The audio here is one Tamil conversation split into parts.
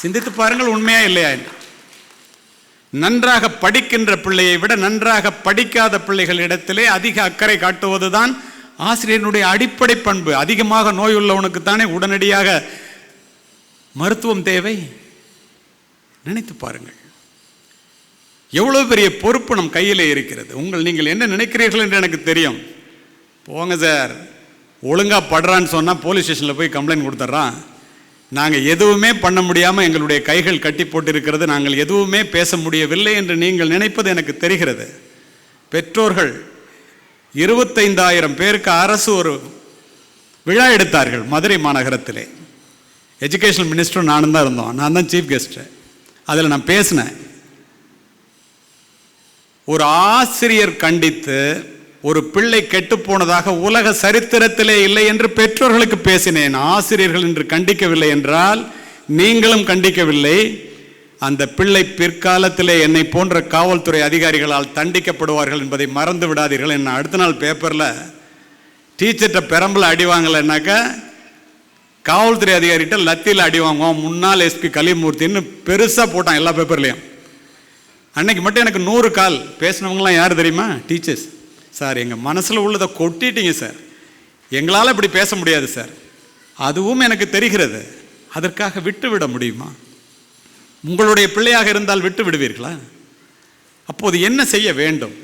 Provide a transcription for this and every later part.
சிந்தித்து பாருங்கள், உண்மையா இல்லையா என்று. நன்றாக படிக்கின்ற பிள்ளையை விட நன்றாக படிக்காத பிள்ளைகளிடத்திலே அதிக அக்கறை காட்டுவதுதான் ஆசிரியனுடைய அடிப்படை பண்பு. அதிகமாக நோய் உள்ளவனுக்குத்தானே உடனடியாக மருத்துவம் தேவை. நினைத்து பாருங்கள், எவ்வளவு பெரிய பொறுப்பு நம் கையிலே இருக்கிறது. நீங்கள் என்ன நினைக்கிறீர்கள் என்று எனக்கு தெரியும். போங்க சார், ஒழுங்கா படுறான்னு சொன்னால் போலீஸ் ஸ்டேஷனில் போய் கம்ப்ளைண்ட் கொடுத்துட்றான். நாங்கள் எதுவுமே பண்ண முடியாமல் எங்களுடைய கைகள் கட்டி போட்டிருக்கிறது, நாங்கள் எதுவுமே பேச முடியவில்லை என்று நீங்கள் நினைப்பது எனக்கு தெரிகிறது. பெற்றோர்கள் 25,000 பேருக்கு அரசு ஒரு விழா எடுத்தார்கள் மதுரை மாநகரத்திலே. எஜுகேஷன் மினிஸ்டர் நானும் தான் இருந்தோம், நான் தான் சீஃப் கெஸ்ட்டு. அதில் நான் பேசினேன். ஒரு ஆசிரியர் கண்டித்து ஒரு பிள்ளை கெட்டு போனதாக உலக சரித்திரத்திலே இல்லை என்று பெற்றோர்களுக்கு பேசினேன். ஆசிரியர்கள் என்று கண்டிக்கவில்லை என்றால் நீங்களும் கண்டிக்கவில்லை. அந்த பிள்ளை பிற்காலத்திலே என்னை போன்ற காவல்துறை அதிகாரிகளால் தண்டிக்கப்படுவார்கள் என்பதை மறந்து விடாதீர்கள். என்ன அடுத்த நாள் பேப்பரில் டீச்சர்கிட்ட பெரம்பில் அடி வாங்கலைன்னாக்கா காவல்துறை அதிகாரிகிட்ட லத்தியில் அடி வாங்குவோம், முன்னாள் எஸ்பி கலிமூர்த்தின்னு பெருசாக போட்டான் எல்லா பேப்பர்லேயும். அன்னைக்கு மட்டும் எனக்கு 100 கால். பேசினவங்களாம் யார் தெரியுமா? டீச்சர்ஸ். சார், எங்கள் மனசில் உள்ளதை கொட்டிட்டீங்க சார், எங்களால் இப்படி பேச முடியாது சார். அதுவும் எனக்கு தெரிகிறது. அதற்காக விட்டு விட முடியுமா? உங்களுடைய பிள்ளையாக இருந்தால் விட்டு விடுவீர்களா? அப்போது என்ன செய்ய வேண்டும்?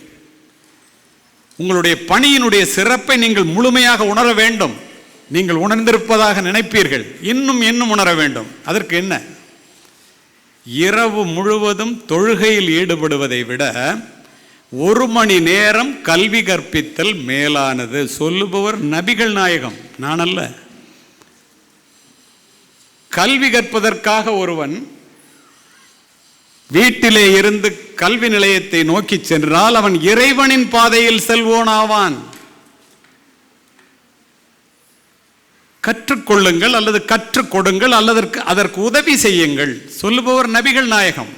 உங்களுடைய பணியினுடைய சிறப்பை நீங்கள் முழுமையாக உணர வேண்டும். நீங்கள் உணர்ந்திருப்பதாக நினைப்பீர்கள், இன்னும் உணர வேண்டும். அதற்கு என்ன? இரவு முழுவதும் தொழுகையில் ஈடுபடுவதை விட 1 மணி நேரம் கல்வி கற்பித்தல் மேலானது. சொல்லுபவர் நபிகள் நாயகம், நான் அல்ல. கல்வி கற்பதற்காக ஒருவன் வீட்டிலே இருந்து கல்வி நிலையத்தை நோக்கி சென்றால் அவன் இறைவனின் பாதையில் செல்வோனாவான். கற்றுக்கொள்ளுங்கள் அல்லது கற்றுக் கொடுங்கள் அல்லது அதற்கு உதவி செய்யுங்கள். சொல்லுபவர் நபிகள் நாயகம்.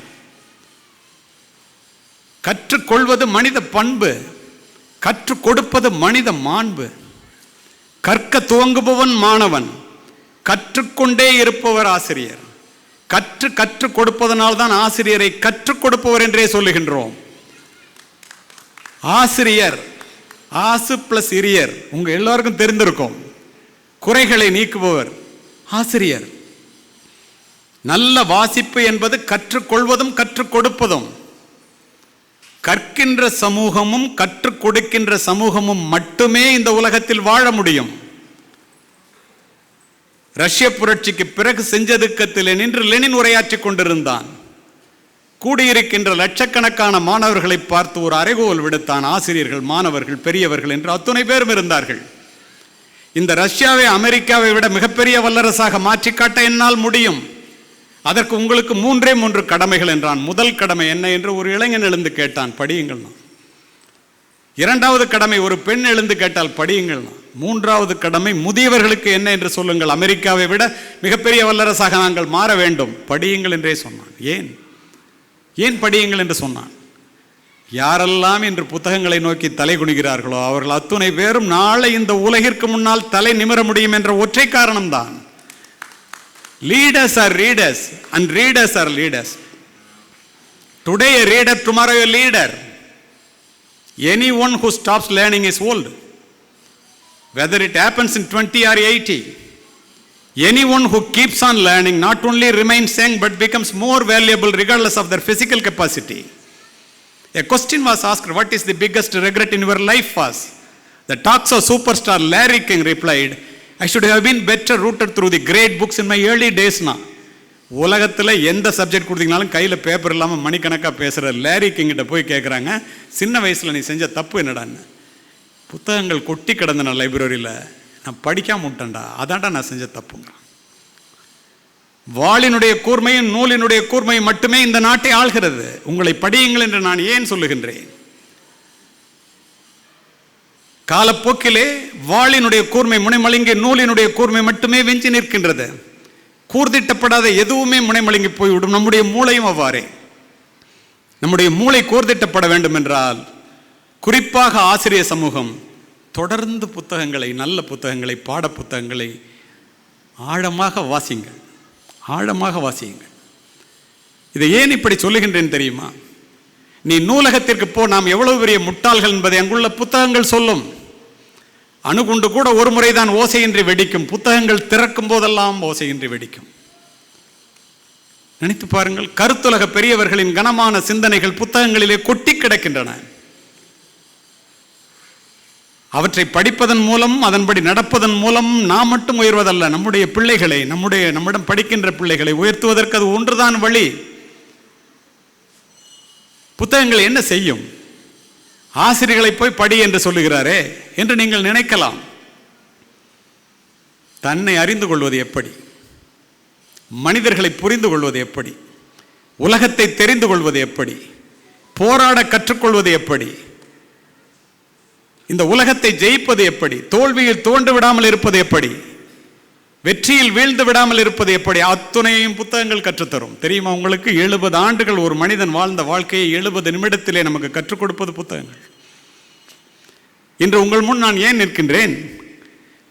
கற்றுக்கொள்வது மனித பண்பு, கற்றுக் கொடுப்பது மனித மாண்பு. கற்க துவங்குபவன் மாணவன், கற்றுக்கொண்டே இருப்பவர் ஆசிரியர். கற்றுக் கொடுப்பதனால்தான் ஆசிரியரை கற்றுக் கொடுப்பவர் என்றே சொல்லுகின்றோம். ஆசிரியர், ஆசு பிளஸ் இரியர், உங்க எல்லாருக்கும் தெரிந்திருக்கும். குறைகளை நீக்குபவர் ஆசிரியர். நல்ல வாசிப்பு என்பது கற்றுக்கொள்வதும் கற்றுக் கொடுப்பதும். கற்கின்ற சமூகமும் கற்றுக் கொடுக்கின்ற சமூகமும் மட்டுமே இந்த உலகத்தில் வாழ முடியும். ரஷ்ய புரட்சிக்கு பிறகு செஞ்சதுக்கத்தில் நின்று லெனின் உரையாற்றிக் கொண்டிருந்தான். கூடியிருக்கின்ற லட்சக்கணக்கான மாணவர்களை பார்த்து ஒரு அறைகோல் விடுத்தான். ஆசிரியர்கள், மாணவர்கள், பெரியவர்கள் என்று அத்துணை பேரும் இருந்தார்கள். இந்த ரஷ்யாவை அமெரிக்காவை விட மிகப்பெரிய வல்லரசாக மாற்றிக்காட்ட என்னால் முடியும். அதற்கு உங்களுக்கு 3 கடமைகள் என்றான். முதல் கடமை என்ன என்று ஒரு இளைஞன் எழுந்து கேட்டான், படியுங்கள். இரண்டாவது கடமை ஒரு பெண் எழுந்து கேட்டால் படியுங்கள். மூன்றாவது கடமை முதியவர்களுக்கு என்ன என்று சொல்லுங்கள். அமெரிக்காவை விட மிகப்பெரிய வல்லரசாக நாங்கள் மாற வேண்டும், படியுங்கள் என்றே சொன்னான். ஏன் படியுங்கள் என்று சொன்னான்? யாரெல்லாம் இன்று புத்தகங்களை நோக்கி தலை குனிகிறார்களோ அவர்கள் அத்துணை பேரும் நாளை இந்த உலகிற்கு முன்னால் தலை நிமிர முடியும் என்ற ஒற்றை காரணம்தான். Leaders are readers and readers are leaders. Today a reader, tomorrow a leader. Anyone who stops learning is old. Whether it happens in 20 or 80. Anyone who keeps on learning not only remains young but becomes more valuable regardless of their physical capacity. A question was asked, what is the biggest regret in your life was? The talks of superstar Larry King replied, I should have been better rooted through the great books in my early days. உலகத்தில் எந்த சப்ஜெக்ட் கொடுத்தீங்கனாலும் கையில் பேப்பர் இல்லாமல் மணிக்கணக்காக பேசுகிற லேரி கிங்கிட்ட போய் கேட்குறாங்க, சின்ன வயசில் நீ செஞ்ச தப்பு என்னடான்னு. புத்தகங்கள் கொட்டி கிடந்தன லைப்ரரியில், நான் படிக்காம விட்டேன்டா, அதான்டா நான் செஞ்ச தப்புங்க. வாளினுடைய கூர்மையும் நூலினுடைய கூர்மையும் மட்டுமே இந்த நாட்டை ஆள்கிறது. உங்களை படியுங்கள் என்று நான் ஏன் சொல்லுகின்றேன்? காலப்போக்கிலே வாளினுடைய கூர்மை முனைமழுங்கி நூலினுடைய கூர்மை மட்டுமே வெஞ்சி நிற்கின்றது. கூர்திட்டப்படாத எதுவுமே முனைமழுங்கி போய்விடும். நம்முடைய மூளையும் அவ்வாறே. நம்முடைய மூளை கூர்திட்டப்பட வேண்டும் என்றால் குறிப்பாக ஆசிரியர் சமூகம் தொடர்ந்து புத்தகங்களை, நல்ல புத்தகங்களை, பாட புத்தகங்களை ஆழமாக வாசியுங்கள். இதை ஏன் இப்படி சொல்லுகின்றேன் தெரியுமா? நீ நூலகத்திற்கு போ, நாம் எவ்வளவு பெரிய முட்டாள்கள் என்பதை அங்குள்ள புத்தகங்கள் சொல்லும். அணுகுண்டு கூட ஒரு முறைதான் ஓசையின்றி வெடிக்கும், புத்தகங்கள் திறக்கும் போதெல்லாம் ஓசையின்றி வெடிக்கும். நினைத்து பாருங்கள், கருத்துலக பெரியவர்களின் கனமான சிந்தனைகள் புத்தகங்களிலே கொட்டி கிடக்கின்றன. அவற்றை படிப்பதன் மூலம், அதன்படி நடப்பதன் மூலம் நாம் மட்டும் உயர்வதல்ல, நம்முடைய பிள்ளைகளை, நம்மிடம் படிக்கின்ற பிள்ளைகளை உயர்த்துவதற்கு அது ஒன்றுதான் வழி. புத்தகங்கள் என்ன செய்யும்? ஆசிரியர்களை போய் படி என்று சொல்லுகிறாரே என்று நீங்கள் நினைக்கலாம். தன்னை அறிந்து கொள்வது எப்படி? மனிதர்களை புரிந்து கொள்வது எப்படி? உலகத்தை தெரிந்து கொள்வது எப்படி? போராட கற்றுக்கொள்வது எப்படி? இந்த உலகத்தை ஜெயிப்பது எப்படி? தோல்வியில் தோண்டு விடாமல் இருப்பது எப்படி? வெற்றியில் வீழ்ந்து விடாமல் இருப்பது எப்படி? அத்துணையும் புத்தகங்கள் கற்றுத்தரும். தெரியுமா உங்களுக்கு? 70 ஆண்டுகள் ஒரு மனிதன் வாழ்ந்த வாழ்க்கையை 70 நிமிடத்திலே நமக்கு கற்றுக் கொடுப்பது புத்தகங்கள். இன்று உங்கள் முன் நான் ஏன் நிற்கின்றேன்?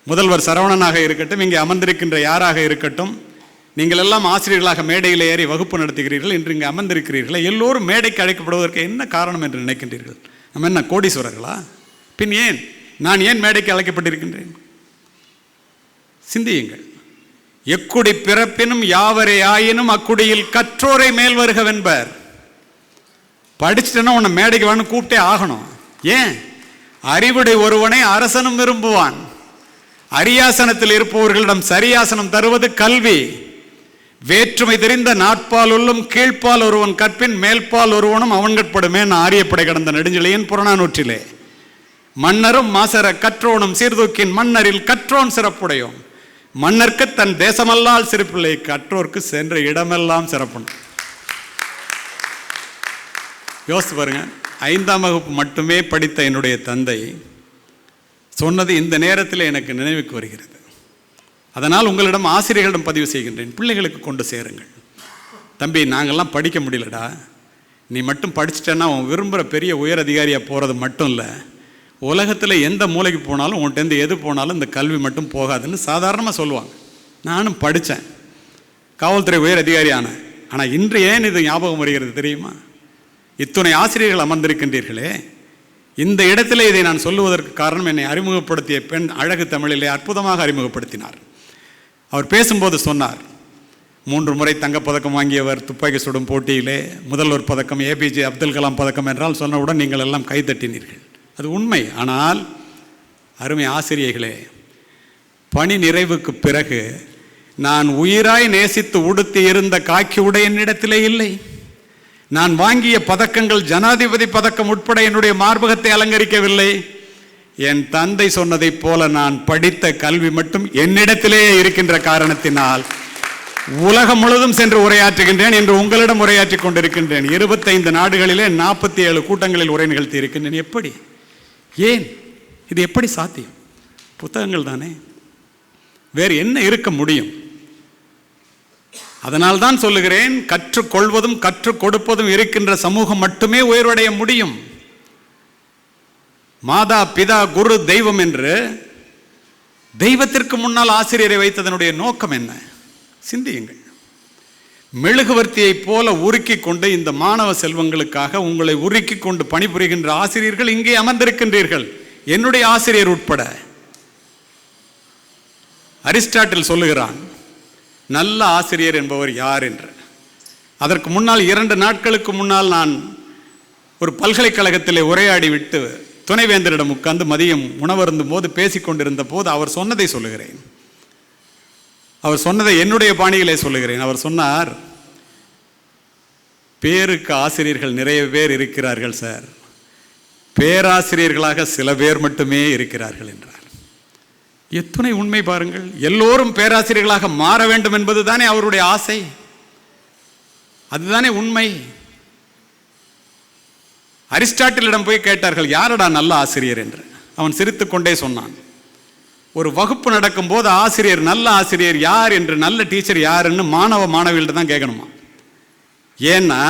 முதல்வர் சரவணனாக இருக்கட்டும், இங்கே அமர்ந்திருக்கின்ற யாராக இருக்கட்டும், நீங்கள் எல்லாம் ஆசிரியர்களாக மேடையில் ஏறி வகுப்பு நடத்துகிறீர்கள். இன்று இங்கே அமர்ந்திருக்கிறீர்கள். எல்லோரும் மேடைக்கு அழைக்கப்படுவதற்கு என்ன காரணம் என்று நினைக்கின்றீர்கள்? நம்ம என்ன கோடீஸ்வரர்களா? பின் ஏன் நான் ஏன் மேடைக்கு அழைக்கப்பட்டிருக்கின்றேன்? சிந்தியுங்கள். எக்குடி பிறப்பினும் யாவரே ஆயினும் அக்குடியில் கற்றோரை மேல் வருகவென்பர். படிச்சுட்டேன்னா உன்னை மேடைக்கு வான்னு கூப்பிட்டே ஆகணும். ஏன்? அறிவுடை ஒருவனை அரசனும் விரும்புவான். அரியாசனத்தில் இருப்பவர்களிடம் சரியாசனம் தருவது கல்வி. வேற்றுமை தெரிந்த நாட்பால் உள்ளும் கீழ்ப்பால் ஒருவன் கற்பின் மேல்பால் ஒருவனும் அவன்கட்படுமே ஆரியப்படை கடந்த நெடுஞ்செழியன் புறநானூற்றிலே. மன்னரும் மாசர கற்றோனும் சீர்தூக்கின் மன்னரில் கற்றோன் சிறப்புடையோம். மன்னர்க்கு தன் தேசமல்லால் சிறப்பில்லை, கற்றோர்க்கு சென்ற இடமெல்லாம் சிறப்பு. யோசித்து பாருங்க. 5ஆம் வகுப்பு மட்டுமே படித்த என்னுடைய தந்தை சொன்னது இந்த நேரத்தில் எனக்கு நினைவுக்கு வருகிறது. அதனால் உங்களிடம் ஆசிரியர்களிடம் பதிவு செய்கின்றேன், பிள்ளைகளுக்கு கொண்டு சேருங்கள். தம்பி, நாங்கள்லாம் படிக்க முடியலடா, நீ மட்டும் படிச்சுட்டேன்னா உன் விரும்புகிற பெரிய உயர் அதிகாரியாக போகிறது மட்டும் இல்லை, உலகத்தில் எந்த மூலைக்கு போனாலும் உன்கிட்டேருந்து எது போனாலும் இந்த கல்வி மட்டும் போகாதுன்னு சாதாரணமாக சொல்லுவாங்க. நானும் படித்தேன், காவல்துறை உயர் அதிகாரி ஆனேன். ஆனால் இன்று ஏன் இது ஞாபகம் வருகிறது தெரியுமா? இத்துணை ஆசிரியர்கள் அமர்ந்திருக்கின்றீர்களே, இந்த இடத்துல இதை நான் சொல்லுவதற்கு காரணம், என்னை அறிமுகப்படுத்திய பெண் அழகு தமிழிலே அற்புதமாக அறிமுகப்படுத்தினார். அவர் பேசும்போது சொன்னார், 3 முறை தங்கப்பதக்கம் வாங்கியவர் துப்பாக்கி சுடும் போட்டியிலே, முதல்வர் பதக்கம், ஏபிஜே அப்துல் கலாம் பதக்கம் என்றால் சொன்னவுடன் நீங்கள் எல்லாம் கைதட்டினீர்கள். அது உண்மை. ஆனால் அருமை ஆசிரியர்களே, பணி நிறைவுக்கு பிறகு நான் உயிராய் நேசித்து உடுத்தி இருந்த காக்கி உடை என்னிடத்திலே இல்லை. நான் வாங்கிய பதக்கங்கள் ஜனாதிபதி பதக்கம் உட்பட என்னுடைய மார்பகத்தை அலங்கரிக்கவில்லை. என் தந்தை சொன்னதைப் போல நான் படித்த கல்வி மட்டும் என்னிடத்திலே இருக்கின்ற காரணத்தினால் உலகம் முழுவதும் சென்று உரையாற்றுகின்றேன். என்று உங்களிடம் உரையாற்றிக் கொண்டிருக்கின்றேன். 25 நாடுகளிலே 47 கூட்டங்களில் உரை நிகழ்த்தி இருக்கின்றேன். எப்படி? ஏன்? இது எப்படி சாத்தியம்? புத்தகங்கள் தானே, வேறு என்ன இருக்க முடியும்? அதனால் தான் சொல்லுகிறேன், கற்றுக்கொள்வதும் கற்றுக் கொடுப்பதும் இருக்கின்ற சமூகம் மட்டுமே உயர்வடைய முடியும். மாதா பிதா குரு தெய்வம் என்று தெய்வத்திற்கு முன்னால் ஆசிரியரை வைத்ததனுடைய நோக்கம் என்ன? சிந்தியுங்கள். மெழுகுவர்த்தியை போல உருக்கி கொண்டு இந்த மாணவ செல்வங்களுக்காக உங்களை உருக்கி கொண்டு பணிபுரிகின்ற ஆசிரியர்கள் இங்கே அமர்ந்திருக்கின்றீர்கள், என்னுடைய ஆசிரியர் உட்பட. அரிஸ்டாட்டில் சொல்லுகிறான், நல்ல ஆசிரியர் என்பவர் யார் என்று. அதற்கு முன்னால் 2 நாட்களுக்கு முன்னால் நான் ஒரு பல்கலைக்கழகத்திலே உரையாடி விட்டு துணைவேந்தரிடம் உட்கார்ந்து மதியம் உணவருந்தும் போது பேசிக்கொண்டிருந்த போது அவர் சொன்னதை சொல்லுகிறேன். அவர் சொன்னதை என்னுடைய பாணியிலே சொல்லுகிறேன். அவர் சொன்னார், பேருக்கு ஆசிரியர்கள் நிறைய பேர் இருக்கிறார்கள் சார், பேராசிரியர்களாக சில பேர் மட்டுமே இருக்கிறார்கள் என்றார். எத்தனை உண்மை பாருங்கள். எல்லோரும் பேராசிரியர்களாக மாற வேண்டும் என்பது தானே அவருடைய ஆசை, அதுதானே உண்மை. அரிஸ்டாட்டிலிடம் போய் கேட்டார்கள், யாரடா நல்ல ஆசிரியர் என்று. அவன் சிரித்துக்கொண்டே சொன்னான், ஒரு வகுப்பு நடக்கும் போது ஆசிரியர், நல்ல ஆசிரியர் யார் என்று, நல்ல டீச்சர் யாருன்னு மாணவிகள்ட்ட தான் கேட்கணுமா. ஏன்னா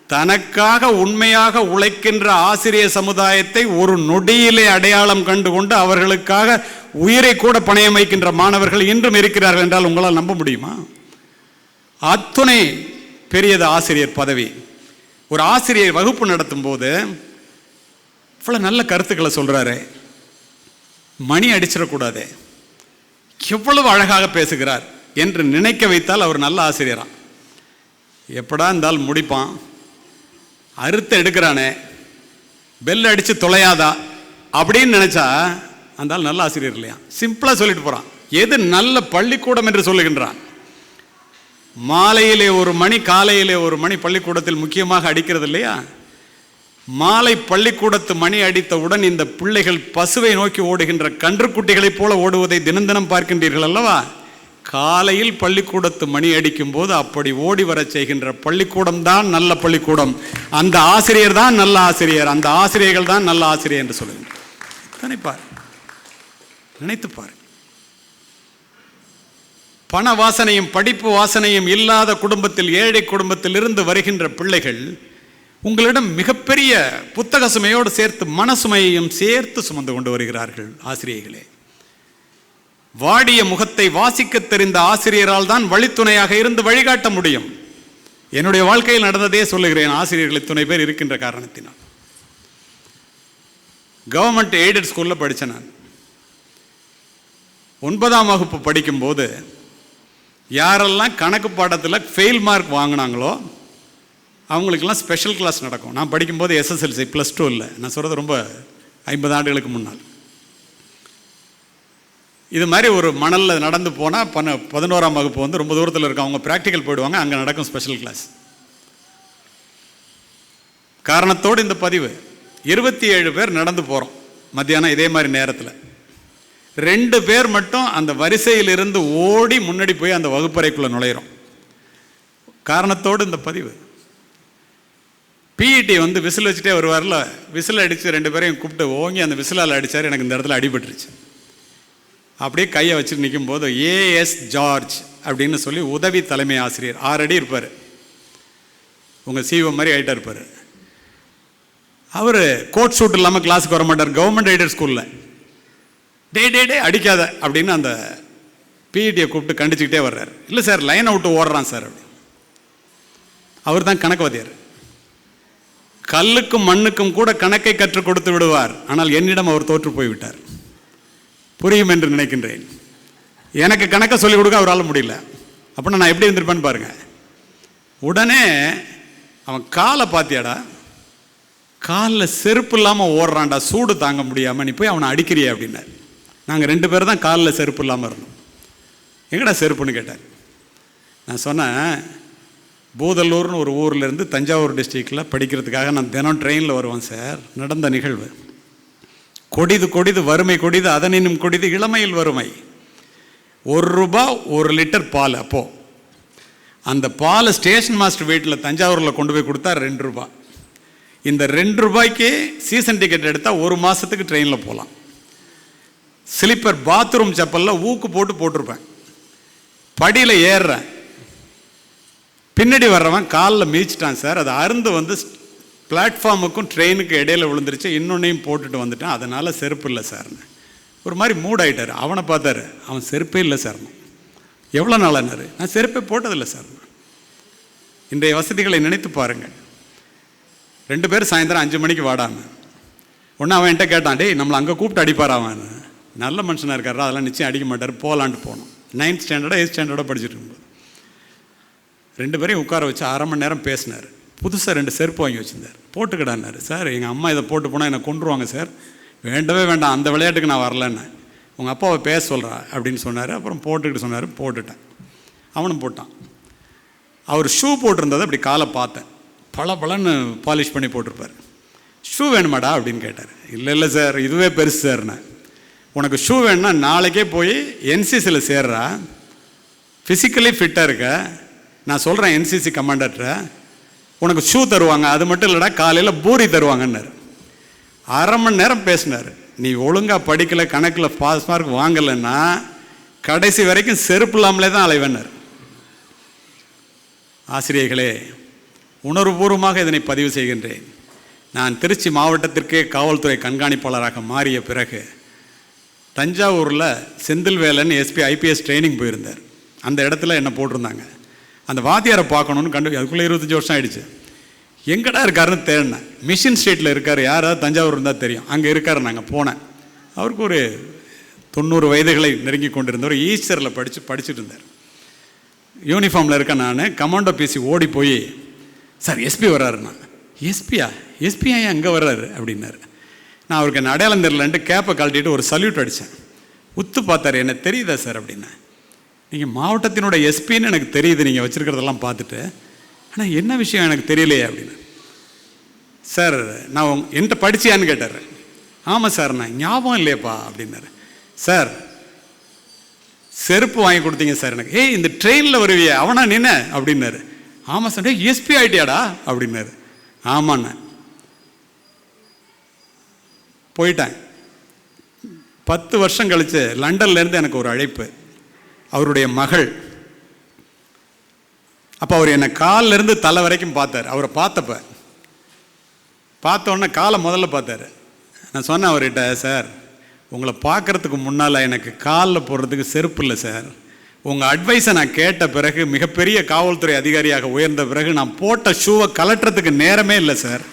தனக்காக உண்மையாக உழைக்கின்ற ஆசிரியர் சமுதாயத்தை ஒரு நொடியிலே அடையாளம் கண்டு கொண்டு அவர்களுக்காக உயிரை கூட பணயம் வைக்கின்ற மாணவர்கள் இன்றும் இருக்கிறார்கள் என்றால் உங்களால் நம்ப முடியுமா? அத்துணை பெரியது ஆசிரியர் பதவி. ஒரு ஆசிரியர் வகுப்பு நடத்தும் போது இவ்வளோ நல்ல கருத்துக்களை சொல்கிறாரு, மணி அடிச்சிடக்கூடாது, எவ்வளவு அழகாக பேசுகிறார் என்று நினைக்க வைத்தால் அவர் நல்ல ஆசிரியரான். எப்படா இருந்தால் முடிப்பான், அறுத்து எடுக்கிறானே, பெல் அடித்து தொலையாதா அப்படின்னு நினச்சா அந்த ஆள் நல்ல ஆசிரியர் இல்லையா? சிம்பிளாக சொல்லிட்டு போகிறான். எது நல்ல பள்ளிக்கூடம் என்று சொல்லுகின்றான். மாலையிலே ஒரு மணி, காலையிலே ஒரு மணி பள்ளிக்கூடத்தில் முக்கியமாக அடிக்கிறது இல்லையா? மாலை பள்ளிக்கூடத்து மணி அடித்தவுடன் இந்த பிள்ளைகள் பசுவை நோக்கி ஓடுகின்ற கன்றுக்குட்டிகளைப் போல ஓடுவதை தினம் தினம் பார்க்கின்றீர்கள் அல்லவா? காலையில் பள்ளிக்கூடத்து மணி அடிக்கும் போது அப்படி ஓடி வர செய்கின்ற பள்ளிக்கூடம் தான் நல்ல பள்ளிக்கூடம். அந்த ஆசிரியர் தான் நல்ல ஆசிரியர், அந்த ஆசிரியர்கள் தான் நல்ல ஆசிரியர் என்று சொல்லுகின்றனர். நினைப்பார், நினைத்துப்பார். பண வாசனையும் படிப்பு வாசனையும் இல்லாத குடும்பத்தில், ஏழை குடும்பத்தில் இருந்து வருகின்ற பிள்ளைகள் உங்களிடம் மிகப்பெரிய புத்தக சுமையோடு சேர்த்து மனசுமையையும் சேர்த்து சுமந்து கொண்டு வருகிறார்கள். ஆசிரியர்களே, வாடிய முகத்தை வாசிக்க தெரிந்த ஆசிரியரால் தான் வழித்துணையாக இருந்து வழிகாட்ட முடியும். என்னுடைய வாழ்க்கையில் நடந்ததே சொல்லுகிறேன். ஆசிரியர்கள் துணை பேர் இருக்கின்ற காரணத்தினால். கவர்மெண்ட் எய்டட் ஸ்கூலில் படித்தேன் நான். 9ஆம் வகுப்பு படிக்கும்போது யாரெல்லாம் கணக்கு பாடத்தில் ஃபெயில் மார்க் வாங்கினாங்களோ அவங்களுக்கெல்லாம் ஸ்பெஷல் கிளாஸ் நடக்கும். நான் படிக்கும்போது SSLC +2 இல்லை, நான் சொல்கிறது ரொம்ப 50 ஆண்டுகளுக்கு முன்னால். இது மாதிரி ஒரு மணலில் நடந்து போனால் 11ஆம் வகுப்பு வந்து ரொம்ப தூரத்தில் இருக்கும், அவங்க ப்ராக்டிக்கல் போயிடுவாங்க, அங்கே நடக்கும் ஸ்பெஷல் கிளாஸ். காரணத்தோடு இந்த பதிவு. 27 பேர் நடந்து போகிறோம் மத்தியானம் இதே மாதிரி நேரத்தில். 2 பேர் மட்டும் அந்த வரிசையிலிருந்து ஓடி முன்னாடி போய் அந்த வகுப்பறைக்குள்ளே நுழையிறோம். காரணத்தோடு இந்த பதிவு. பிஇடி வந்து விசில் வச்சுட்டே வருவார்ல, விசில் அடித்து 2 பேரையும் கூப்பிட்டு ஓங்கி அந்த விசிலால் அடித்தார். எனக்கு இந்த இடத்துல அடிபட்டுருச்சு. அப்படியே கையை வச்சுட்டு நிற்கும் போது AS ஜார்ஜ் அப்படின்னு சொல்லி உதவி தலைமை ஆசிரியர், 6 அடி இருப்பார், உங்கள் CEO மாதிரி ஆகிட்டா இருப்பார். அவர் கோட் சூட் இல்லாமல் கிளாஸுக்கு வர மாட்டார். கவர்மெண்ட் எய்டட் ஸ்கூலில் டே அடிக்காத அப்படின்னு அந்த பிஇடியை கூப்பிட்டு கண்டிச்சுக்கிட்டே வர்றார். இல்லை சார், லைனை விட்டு ஓடுறான் சார் அப்படி. அவர் தான் கணக்குவாதியார். கல்லுக்கும் மண்ணுக்கும் கூட கணக்கை கற்றுக் கொடுத்து விடுவார். ஆனால் என்னிடம் அவர் தோற்று போய்விட்டார். புரியும் என்று நினைக்கின்றேன். எனக்கு கணக்கை சொல்லிக் கொடுக்க அவரால் முடியல. அப்படின்னா நான் எப்படி இருந்திருப்பேன்னு பாருங்க. உடனே அவன் காலை பார்த்தியாடா, காலில் செருப்பு இல்லாமல் ஓடுறான்டா, சூடு தாங்க முடியாமல், நீ போய் அவனை அடிக்கிறியா அப்படின்னார். நாங்கள் 2 பேர் தான் காலில் செருப்பு இல்லாமல் இருந்தோம். எங்கடா செருப்புன்னு கேட்டார். நான் சொன்னேன், பூதல்லூர்னு ஒரு ஊர்லேருந்து தஞ்சாவூர் டிஸ்ட்ரிக்டில் படிக்கிறதுக்காக நான் தினம் ட்ரெயினில் வருவேன் சார். நடந்த நிகழ்வு. கொடிது கொடிது வறுமை கொடிது, அதனினும் கொடிது இளமையில் வறுமை. 1 ரூபா 1 லிட்டர் பால். அப்போது அந்த பாலை ஸ்டேஷன் மாஸ்டர் வீட்டில் தஞ்சாவூரில் கொண்டு போய் கொடுத்தா 2 ரூபா. இந்த 2 ரூபாய்க்கு சீசன் டிக்கெட் எடுத்தால் 1 மாதத்துக்கு ட்ரெயினில் போகலாம். ஸ்லிப்பர் பாத்ரூம் செப்பலில் ஊக்கு போட்டிருப்பேன். படியில் ஏறுறேன், பின்னாடி வர்றவன் காலில் மீச்சிட்டான் சார். அது அருந்து வந்து பிளாட்ஃபார்முக்கும் ட்ரெயினுக்கு இடையில விழுந்துருச்சு. இன்னொன்னையும் போட்டுட்டு வந்துட்டான், அதனால் செருப்பு இல்லை சார்னு. ஒரு மாதிரி மூட் ஆகிட்டார். அவனை பார்த்தாரு, அவன் செருப்பே இல்லை சார். எவ்வளோ நாளானாரு? நான் செருப்பே போட்டதில்லை சார். இன்றைய வசதிகளை நினைத்து பாருங்கள். 2 பேர் சாயந்தரம் 5 மணிக்கு வாடான்னு. ஒன்று அவன் என்கிட்ட கேட்டான், டேய் நம்மளை அங்கே கூப்பிட்டு அடிப்பார். அவன் நல்ல மனுஷனாக இருக்காரா, அதெல்லாம் நிச்சயம் அடிக்க மாட்டார், போகலான்ட்டு போனோம். 9th ஸ்டாண்டர்டோ 8th ஸ்டாண்டர்டோ படிச்சுட்டு இருக்கும்போது 2 பேரையும் உட்கார வச்சு 1/2 மணி நேரம் பேசினார். புதுசாக 2 செருப்பு வாங்கி வச்சுருந்தார். போட்டுக்கிடான்னாரு. சார் எங்கள் அம்மா இதை போட்டு போனால் என்னை கொண்டுருவாங்க சார், வேண்டவே வேண்டாம், அந்த விளையாட்டுக்கு நான் வரலன்னு. உங்கள் அப்பாவை பேச சொல்கிறா அப்படின்னு சொன்னார். அப்புறம் போட்டுக்கிட்டு சொன்னார், போட்டுட்டேன். அவனும் போட்டான். அவர் ஷூ போட்டிருந்ததை அப்படி காலை பார்த்தேன், பளபளன்னு பாலிஷ் பண்ணி போட்டிருப்பார். ஷூ வேணுமாடா அப்படின்னு கேட்டார். இல்லை சார், இதுவே பெருசு சார்ண்ணே. உனக்கு ஷூ வேணும்னா நாளைக்கே போய் NCCயில் சேர்றா, ஃபிசிக்கலி ஃபிட்டாக இருக்க. நான் சொல்கிறேன் NCC கமாண்டர்கிட்ட, உனக்கு ஷூ தருவாங்க, அது மட்டும் இல்லைடா காலையில் பூரி தருவாங்கன்னாரு. 1/2 மணி நேரம் பேசினார். நீ ஒழுங்காக படிக்கலை, கணக்கில் பாஸ் மார்க் வாங்கலைன்னா கடைசி வரைக்கும் செருப்பு இல்லாமலே தான் அலைவேன்னார். ஆசிரியர்களே, உணர்வுபூர்வமாக இதனை பதிவு செய்கின்றேன். நான் திருச்சி மாவட்டத்திற்கே காவல்துறை கண்காணிப்பாளராக மாறிய பிறகு தஞ்சாவூரில் செந்தில்வேலன் SP IPS ட்ரைனிங் போயிருந்தார். அந்த இடத்துல என்ன போட்டிருந்தாங்க. அந்த வாத்தியாரை பார்க்கணுன்னு அதுக்குள்ளே 25 வருஷம் ஆயிடுச்சு. எங்கடா இருக்காருன்னு தேடினேன். மிஷின் ஸ்ட்ரீட்டில் இருக்கார். யாராவது தஞ்சாவூர் இருந்தால் தெரியும், அங்கே இருக்கார். நாங்கள் போனேன். அவருக்கு ஒரு 90 வயதுகளை நெருங்கி கொண்டிருந்தவர். ஈஸ்டரில் படிச்சுட்டு இருந்தார். யூனிஃபார்மில் இருக்கேன். நான் கமாண்டோ பேசி ஓடி போய், சார் எஸ்பி வர்றாருண்ணா. எஸ்பியா ஏன் அங்கே வர்றாரு அப்படின்னாரு. நான் அவருக்கு என்ன அடையாளம் தெரியலன்ட்டு கேப்பை கழட்டிட்டு ஒரு சல்யூட் அடித்தேன். உத்து பார்த்தார். என்ன தெரியுதா சார் அப்படின்னா. நீங்கள் மாவட்டத்தினோட எஸ்பின்னு எனக்கு தெரியுது, நீங்கள் வச்சுருக்கிறதெல்லாம் பார்த்துட்டு, ஆனால் என்ன விஷயம் எனக்கு தெரியலையே அப்படின்னு. சார் நான் என்கிட்ட படிச்சியான்னு கேட்டார். ஆமாம் சார், நான் ஞாபகம் இல்லையப்பா அப்படின்னாரு. சார் செருப்பு வாங்கி கொடுத்தீங்க சார் எனக்கு. ஏய் இந்த ட்ரெயினில் வருவியே அவனா நின்ன அப்படின்னாரு. ஆமாம் சார். எஸ்பி ஆகிட்டியாடா அப்படின்னாரு. ஆமாண்ண. போயிட்டேன். 10 வருஷம் கழித்து லண்டன்லேருந்து எனக்கு ஒரு அழைப்பு. அவருடைய மகள். அப்போ அவர் என்னை காலிலேருந்து தலை வரைக்கும் பார்த்தார். அவரை பார்த்தோன்னே காலை முதல்ல பார்த்தார். நான் சொன்னேன் அவர்கிட்ட, சார் உங்களை பார்க்குறதுக்கு முன்னால் எனக்கு காலில் போடுறதுக்கு செருப்பு இல்லை சார். உங்கள் அட்வைஸை நான் கேட்ட பிறகு, மிகப்பெரிய காவல்துறை அதிகாரியாக உயர்ந்த பிறகு, நான் போட்ட ஷூவை கலட்டுறதுக்கு நேரமே இல்லை சார்.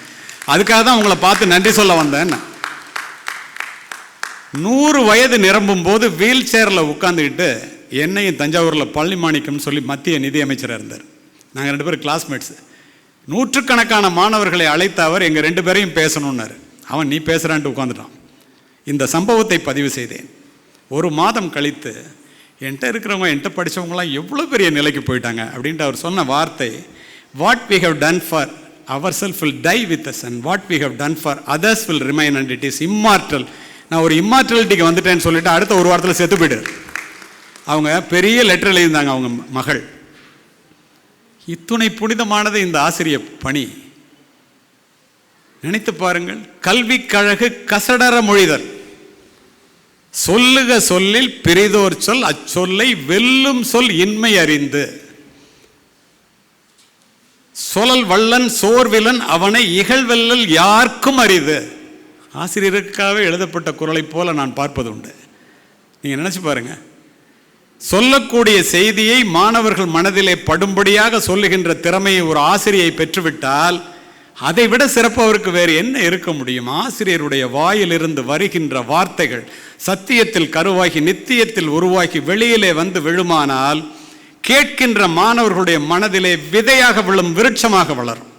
அதுக்காக தான் உங்களை பார்த்து நன்றி சொல்ல வந்தேன். 100 வயது நிரம்பும் போது வீல் சேரில் உட்காந்துக்கிட்டு என்னையும் தஞ்சாவூரில் பழனி மாணிக்கம்னு சொல்லி மத்திய நிதியமைச்சராக இருந்தார். நாங்கள் 2 பேரும் கிளாஸ்மேட்ஸு. 100கணக்கான மாணவர்களை அழைத்த அவர் எங்கள் 2 பேரையும் பேசணுன்னாரு. அவன் நீ பேசுகிறான்ட்டு உட்காந்துட்டான். இந்த சம்பவத்தை பதிவு செய்தேன். 1 மாதம் கழித்து என்கிட்ட இருக்கிறவங்க, என்கிட்ட படித்தவங்களாம் எவ்வளோ பெரிய நிலைக்கு போயிட்டாங்க அப்படின்ட்டு அவர் சொன்ன வார்த்தை, what we have done for ourselves will die with us and what we have done for others will remain and it is immortal. நான் ஒரு இம்மார்டலிட்டிக்கு வந்துட்டேன்னு சொல்லிட்டு அடுத்த 1 வாரத்தில் செத்து போய்ட்டு. அவங்க பெரிய லெட்டர் எழுதியிருந்தாங்க அவங்க மகள். இத்துணை புனிதமானது இந்த ஆசிரிய பணி. நினைத்து பாருங்கள். கல்வி கழகு கசடர மொழிதல். சொல்லுக சொல்லில் பிரிதோர் சொல், அச்சொல்லை வெல்லும் சொல் இன்மை அறிந்து. சொலல் வல்லன் சோர்விலன் அவனை இகழ்வெல்லல் யாருக்கும் அரிது. ஆசிரியருக்காகவே எழுதப்பட்ட குறளை போல நான் பார்ப்பது உண்டு. நீங்கள் நினச்சி பாருங்க. சொல்லக்கூடிய செய்தியை மாணவர்கள் மனதிலே படும்படியாக சொல்லுகின்ற திறமையை ஒரு ஆசிரியை பெற்றுவிட்டால் அதை விட சிறப்பு அவருக்கு வேறு என்ன இருக்க முடியும்? ஆசிரியருடைய வாயிலிருந்து வருகின்ற வார்த்தைகள் சத்தியத்தில் கருவாகி நித்தியத்தில் உருவாகி வெளியிலே வந்து விழுமானால் கேட்கின்ற மாணவர்களுடைய மனதிலே விதையாக விழும் விருட்சமாக வளரும்.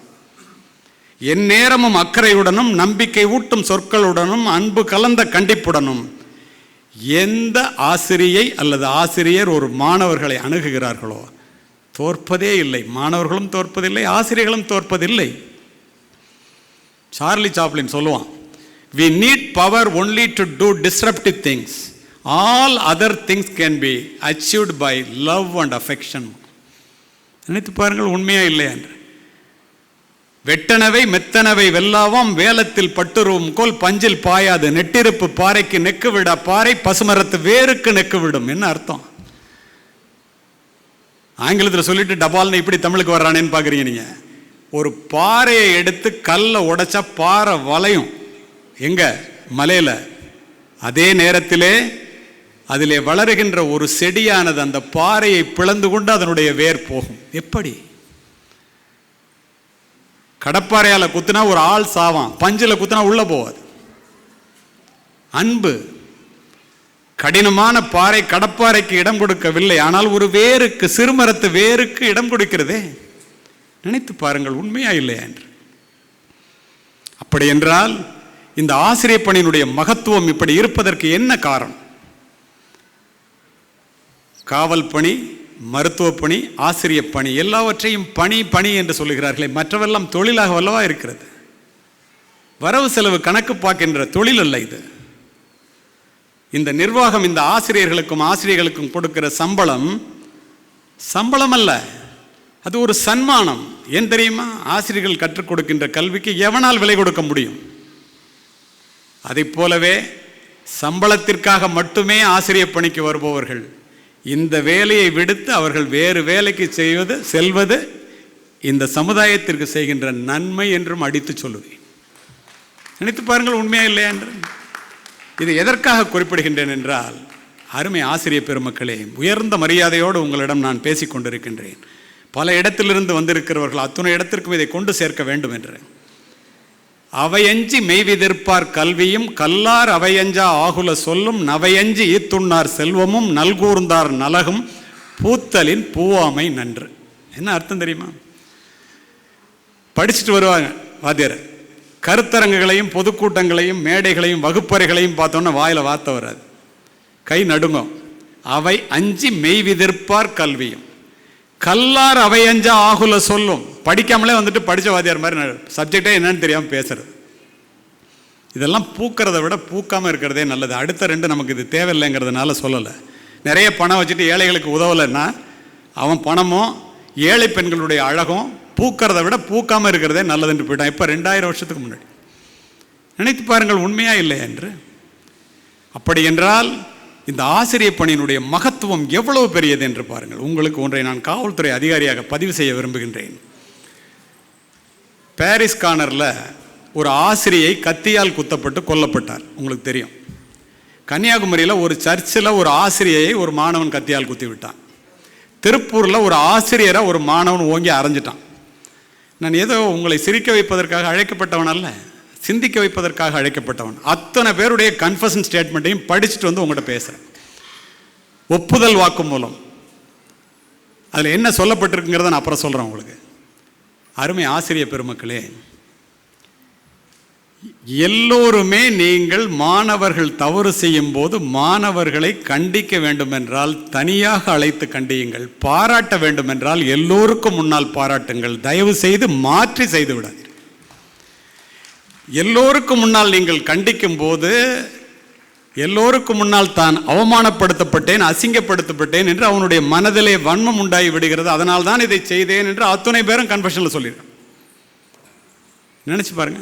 எந்நேரமும் அக்கறையுடனும் நம்பிக்கை ஊட்டும் சொற்களுடனும் அன்பு கலந்த கண்டிப்புடனும் எந்த ஆசிரியை அல்லது ஆசிரியர் ஒரு மாணவர்களை அணுகுகிறார்களோ தோற்பதே இல்லை. மாணவர்களும் தோற்பதில்லை, ஆசிரியர்களும் தோற்பதில்லை. சார்லி சாப்ளின் சொல்லுவான், we need power only to do disruptive things. All other things can be achieved by love and affection. நினைத்து பாருங்கள், உண்மையா இல்லையா என்று. வெட்டனவை மெத்தனவை வெல்லாவாம் வேலத்தில் பட்டுருவும் கோல் பஞ்சில் பாயாது நெட்டிருப்பு பாறைக்கு நெக்கு விடா பாறை பசுமரத்து வேருக்கு நெக்கு விடும். என்ன அர்த்தம்? ஆங்கிலத்தில் சொல்லிட்டு டபால்னு இப்படி தமிழுக்கு வர்றானேன்னு பார்க்குறீங்க நீங்கள். ஒரு பாறையை எடுத்து கல்லை உடைச்சா பாறை வளையும். எங்க? மலையில். அதே நேரத்திலே அதிலே வளருகின்ற ஒரு செடியானது அந்த பாறையை பிளந்து கொண்டு அதனுடைய வேர் போகும். எப்படி? கடப்பாறையால் குத்துனா ஒரு ஆள் சாவான், பஞ்சில் குத்துனா உள்ள போவாது. அன்பு. கடினமான பாறை கடப்பாறைக்கு இடம் கொடுக்கவில்லை, ஆனால் ஒரு வேருக்கு, சிறுமரத்து வேருக்கு இடம் கொடுக்கிறதே. நினைத்து பாருங்கள், உண்மையா இல்லையா என்று. அப்படி என்றால் இந்த ஆசிரியர் பணியினுடைய மகத்துவம் இப்படி இருப்பதற்கு என்ன காரணம்? காவல் பணி, மருத்துவ பணி, ஆசிரியர் பணி எல்லாவற்றையும் பணி பணி என்று சொல்லுகிறார்களே, மற்றவெல்லாம் தொழிலாக வல்லவா இருக்கிறது. வரவு செலவு கணக்கு பார்க்கின்ற தொழில் அல்ல இது. இந்த நிர்வாகம் இந்த ஆசிரியர்களுக்கும் ஆசிரியர்களுக்கும் கொடுக்கிற சம்பளம் அல்ல, அது ஒரு சன்மானம். ஏன் தெரியுமா? ஆசிரியர்கள் கற்றுக் கொடுக்கின்ற கல்விக்கு எவனால் விலை கொடுக்க முடியும்? அதை போலவே சம்பளத்திற்காக மட்டுமே ஆசிரியர் பணிக்கு வருபவர்கள் இந்த வேலையை விடுத்து அவர்கள் வேறு வேலைக்கு செல்வது இந்த சமுதாயத்திற்கு செய்கின்ற நன்மை என்றும் அடித்து சொல்லுவேன். நினைத்து பாருங்கள், உண்மையா இல்லையா என்று. இது எதற்காக குறிப்பிடுகின்றேன் என்றால், அருமை ஆசிரியர் பெருமக்களே, உயர்ந்த மரியாதையோடு உங்களிடம் நான் பேசிக்கொண்டிருக்கின்றேன். பல இடத்திலிருந்து வந்திருக்கிறவர்கள் அத்துணை இடத்திற்கும் இதை கொண்டு சேர்க்க வேண்டும் என்று. அவையஞ்சி மெய்விதிர்ப்பார் கல்வியும் கல்லார் அவையஞ்சா ஆகுல சொல்லும் நவையஞ்சி ஈத்துண்ணார் செல்வமும் நல்கூர்ந்தார் நலகும் பூத்தலின் பூவாமை நன்று. என்ன அர்த்தம் தெரியுமா? படிச்சுட்டு வருவாங்க வாத்தியார், கருத்தரங்குகளையும் பொதுக்கூட்டங்களையும் மேடைகளையும் வகுப்பறைகளையும் பார்த்தோன்னா வாயில வார்த்தை வராது, கை நடுங்கும். அவை அஞ்சி மெய்விதிர்ப்பார் கல்வியும் கல்லார் அவையஞ்சா ஆகுல சொல்லும். படிக்காமலே வந்துட்டு படித்த வாத்தியார் மாதிரி சப்ஜெக்டே என்னன்னு தெரியாமல் பேசுறது. இதெல்லாம் பூக்கிறத விட பூக்காமல் இருக்கிறதே நல்லது. அடுத்த ரெண்டு நமக்கு இது தேவையில்லைங்கிறதுனால சொல்லலை. நிறைய பணம் வச்சுட்டு ஏழைகளுக்கு உதவலைன்னா அவன் பணமும் ஏழை பெண்களுடைய அழகும் பூக்கிறத விட பூக்காமல் இருக்கிறதே நல்லதுன்னு போயிட்டான். இப்போ 2000 வருஷத்துக்கு முன்னாடி நினைத்து பாருங்கள், உண்மையா இல்லை என்று. அப்படி என்றால் இந்த ஆசிரியர் பணியினுடைய மகத்துவம் எவ்வளவு பெரியது என்று பாருங்கள். உங்களுக்கு ஒன்றை நான் காவல்துறை அதிகாரியாக பதிவு செய்ய விரும்புகின்றேன். பாரிஸ் கார்னரில் ஒரு ஆசிரியை கத்தியால் குத்தப்பட்டு கொல்லப்பட்டார். உங்களுக்கு தெரியும். கன்னியாகுமரியில் ஒரு சர்ச்சில் ஒரு ஆசிரியை ஒரு மாணவன் கத்தியால் குத்தி விட்டான். திருப்பூரில் ஒரு ஆசிரியரை ஒரு மாணவன் ஓங்கி அரைஞ்சிட்டான். நான் ஏதோ உங்களை சிரிக்க வைப்பதற்காக அழைக்கப்பட்டவன் அல்ல, சிந்திக்க வைப்பதற்காக அழைக்கப்பட்டவன். அத்தனை பேருடைய கன்ஃபஷன் ஸ்டேட்மெண்ட்டையும் படிச்சுட்டு வந்து உங்கள்கிட்ட பேசுகிறேன். ஒப்புதல் வாக்கு மூலம் அதில் என்ன சொல்லப்பட்டிருக்குங்கிறத நான் அப்புறம் சொல்கிறேன் உங்களுக்கு. அருமை ஆசிரியர் பெருமக்களே, எல்லோருமே நீங்கள் மாணவர்கள் தவறு செய்யும் போது மாணவர்களை கண்டிக்க வேண்டும் என்றால் தனியாக அழைத்து கண்டியுங்கள். பாராட்ட வேண்டும் என்றால் எல்லோருக்கும் முன்னால் பாராட்டுங்கள். தயவு செய்து மாற்றி செய்து விடாதீர்கள். எல்லோருக்கும் முன்னால் நீங்கள் கண்டிக்கும் போது எல்லோருக்கும் முன்னால் தான் அவமானப்படுத்தப்பட்டேன், அசிங்கப்படுத்தப்பட்டேன் என்று அவனுடைய மனதிலே வன்மம் உண்டாகி விடுகிறது. அதனால் தான் இதை செய்தேன் என்று அத்தனை பேரும் கன்ஃபெஷனில் சொல்லிடுறேன். நினைச்சு பாருங்க.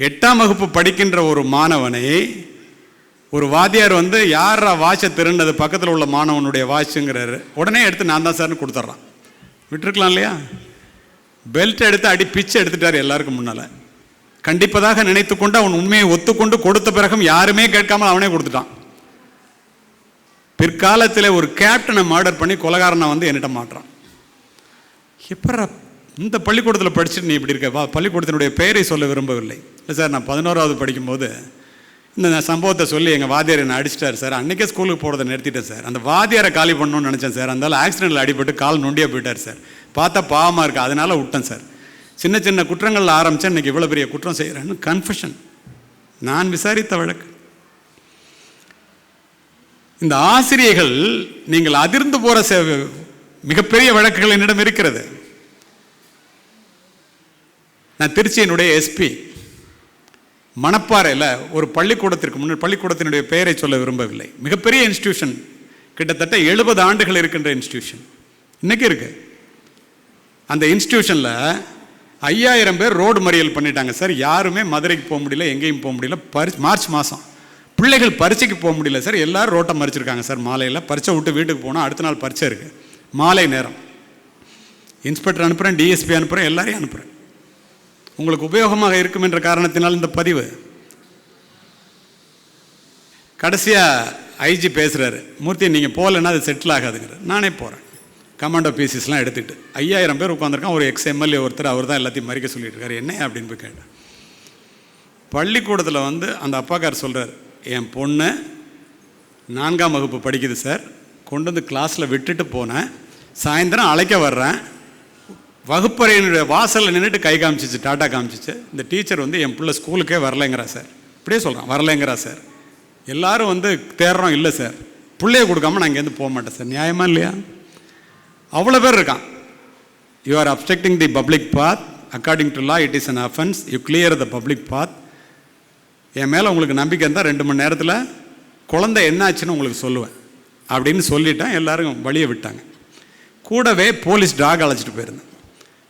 8ஆம் வகுப்பு படிக்கின்ற ஒரு மாணவனை ஒரு வாத்தியார் வந்து யாரா வாட்சை திருண்டது பக்கத்தில் உள்ள மாணவனுடைய வாட்சுங்கிறாரு. உடனே எடுத்து நான் தான் சார்னு கொடுத்துட்றான். விட்டுருக்கலாம் இல்லையா? பெல்ட் எடுத்து அடி பிச்சு எடுத்துட்டார் எல்லாருக்கும் முன்னால். கண்டிப்பதாக நினைத்து கொண்டு அவன் உண்மையை ஒத்துக்கொண்டு கொடுத்த பிறகும் யாருமே கேட்காமல் அவனே கொடுத்துட்டான். பிற்காலத்தில் ஒரு கேப்டனை மர்டர் பண்ணி கொலைகாரனை வந்து என்கிட்ட மாட்டுறான். எப்போ இந்த பள்ளிக்கூடத்தில் படிச்சுட்டு நீ இப்படி இருக்க? பள்ளிக்கூடத்தினுடைய பெயரை சொல்ல விரும்பவில்லை. இல்லை சார், நான் 11ஆவது படிக்கும்போது இந்த சம்பவத்தை சொல்லி எங்கள் வாத்தியார் என்னை அடிச்சிட்டார் சார். அன்றைக்கே ஸ்கூலுக்கு போகிறத நிறுத்திட்டேன் சார். அந்த வாத்தியாரை காலி பண்ணணும்னு நினச்சேன் சார். அந்த ஆக்சிடென்ட்டில் அடிபட்டு கால் நொண்டியாக போயிட்டார் சார். பார்த்தா பாவமாக இருக்குது, அதனால் விட்டேன் சார். சின்ன சின்ன குற்றங்களில் ஆரம்பித்தேன், இன்றைக்கி இவ்வளோ பெரிய குற்றம் செய்கிறேன்னு கன்ஃபெஷன். நான் விசாரித்த வழக்கு. இந்த ஆசிரியர்கள் நீங்கள் அதிர்ந்து போகிற மிகப்பெரிய வழக்குகள் என்னிடம் இருக்கிறது. நான் திருச்சியினுடைய எஸ்பி மணப்பாறையில் ஒரு பள்ளிக்கூடத்திற்கு முன்னாடி, பள்ளிக்கூடத்தினுடைய பெயரை சொல்ல விரும்பவில்லை, மிகப்பெரிய இன்ஸ்டிடியூஷன், கிட்டத்தட்ட 70 ஆண்டுகள் இருக்கின்ற இன்ஸ்டிடியூஷன் இன்னைக்கு இருக்கு. அந்த இன்ஸ்டிடியூஷனில் 5000 பேர் ரோடு மறியல் பண்ணிட்டாங்க சார். யாருமே மதுரைக்கு போக முடியல, எங்கேயும் போக முடியல. மார்ச் மாதம் பிள்ளைகள் பரீட்சைக்கு போக முடியல சார். எல்லாரும் ரோட்டை மறிச்சிருக்காங்க சார். மாலையில் பரீட்சை விட்டு வீட்டுக்கு போனால் அடுத்த நாள் பரீட்சை இருக்குது. மாலை நேரம் இன்ஸ்பெக்டர் அனுப்புகிறேன், டிஎஸ்பி அனுப்புகிறேன், எல்லாரையும் அனுப்புகிறேன். உங்களுக்கு உபயோகமாக இருக்கும் என்ற காரணத்தினால் இந்த பதிவு. கடைசியாக ஐஜி பேசுகிறாரு, மூர்த்தி நீங்கள் போகலன்னா அது செட்டில் ஆகாதுங்கிற. நானே போகிறேன். கமாண்டோ பீசிஸ்லாம் எடுத்துக்கிட்டு 5000 பேர் உட்காந்துருக்கான். ஒரு எம்எல்ஏ ஒருத்தர், அவர் தான் எல்லாத்தையும் மறிக்க சொல்லிட்டு இருக்காரு. என்ன அப்படின்னு போய் கேட்டேன். பள்ளிக்கூடத்தில் வந்து அந்த அப்பாக்கார் சொல்கிறார், என் பொண்ணு 4ஆம் வகுப்பு படிக்குது சார். கொண்டு வந்து கிளாஸில் விட்டுட்டு போனேன். சாயந்தரம் அழைக்க வர்றேன். வகுப்பறையினுடைய வாசலில் நின்றுட்டு கை காமிச்சிச்சு, டாட்டா காமிச்சிச்சு. இந்த டீச்சர் வந்து என் பிள்ளை ஸ்கூலுக்கே வரலைங்கிறா சார். இப்படியே சொல்கிறான், வரலைங்கிறா சார். எல்லாரும் வந்து தேடுறோம், இல்லை சார், பிள்ளைய கொடுக்காம நான் இங்கேருந்து போக மாட்டேன் சார். நியாயமா இல்லையா? அவ்வளோ பேர் இருக்கான். You are obstructing the public path. According to law it is an offence. You clear the public path. என் மேலே உங்களுக்கு நம்பிக்கை இருந்தால் 2 மணி நேரத்தில் குழந்தை என்னாச்சுன்னு உங்களுக்கு சொல்லுவேன் அப்படின்னு சொல்லிட்டேன். எல்லோரும் வழியை விட்டாங்க. கூடவே போலீஸ் டாக் அழைச்சிட்டு போயிருந்தேன்.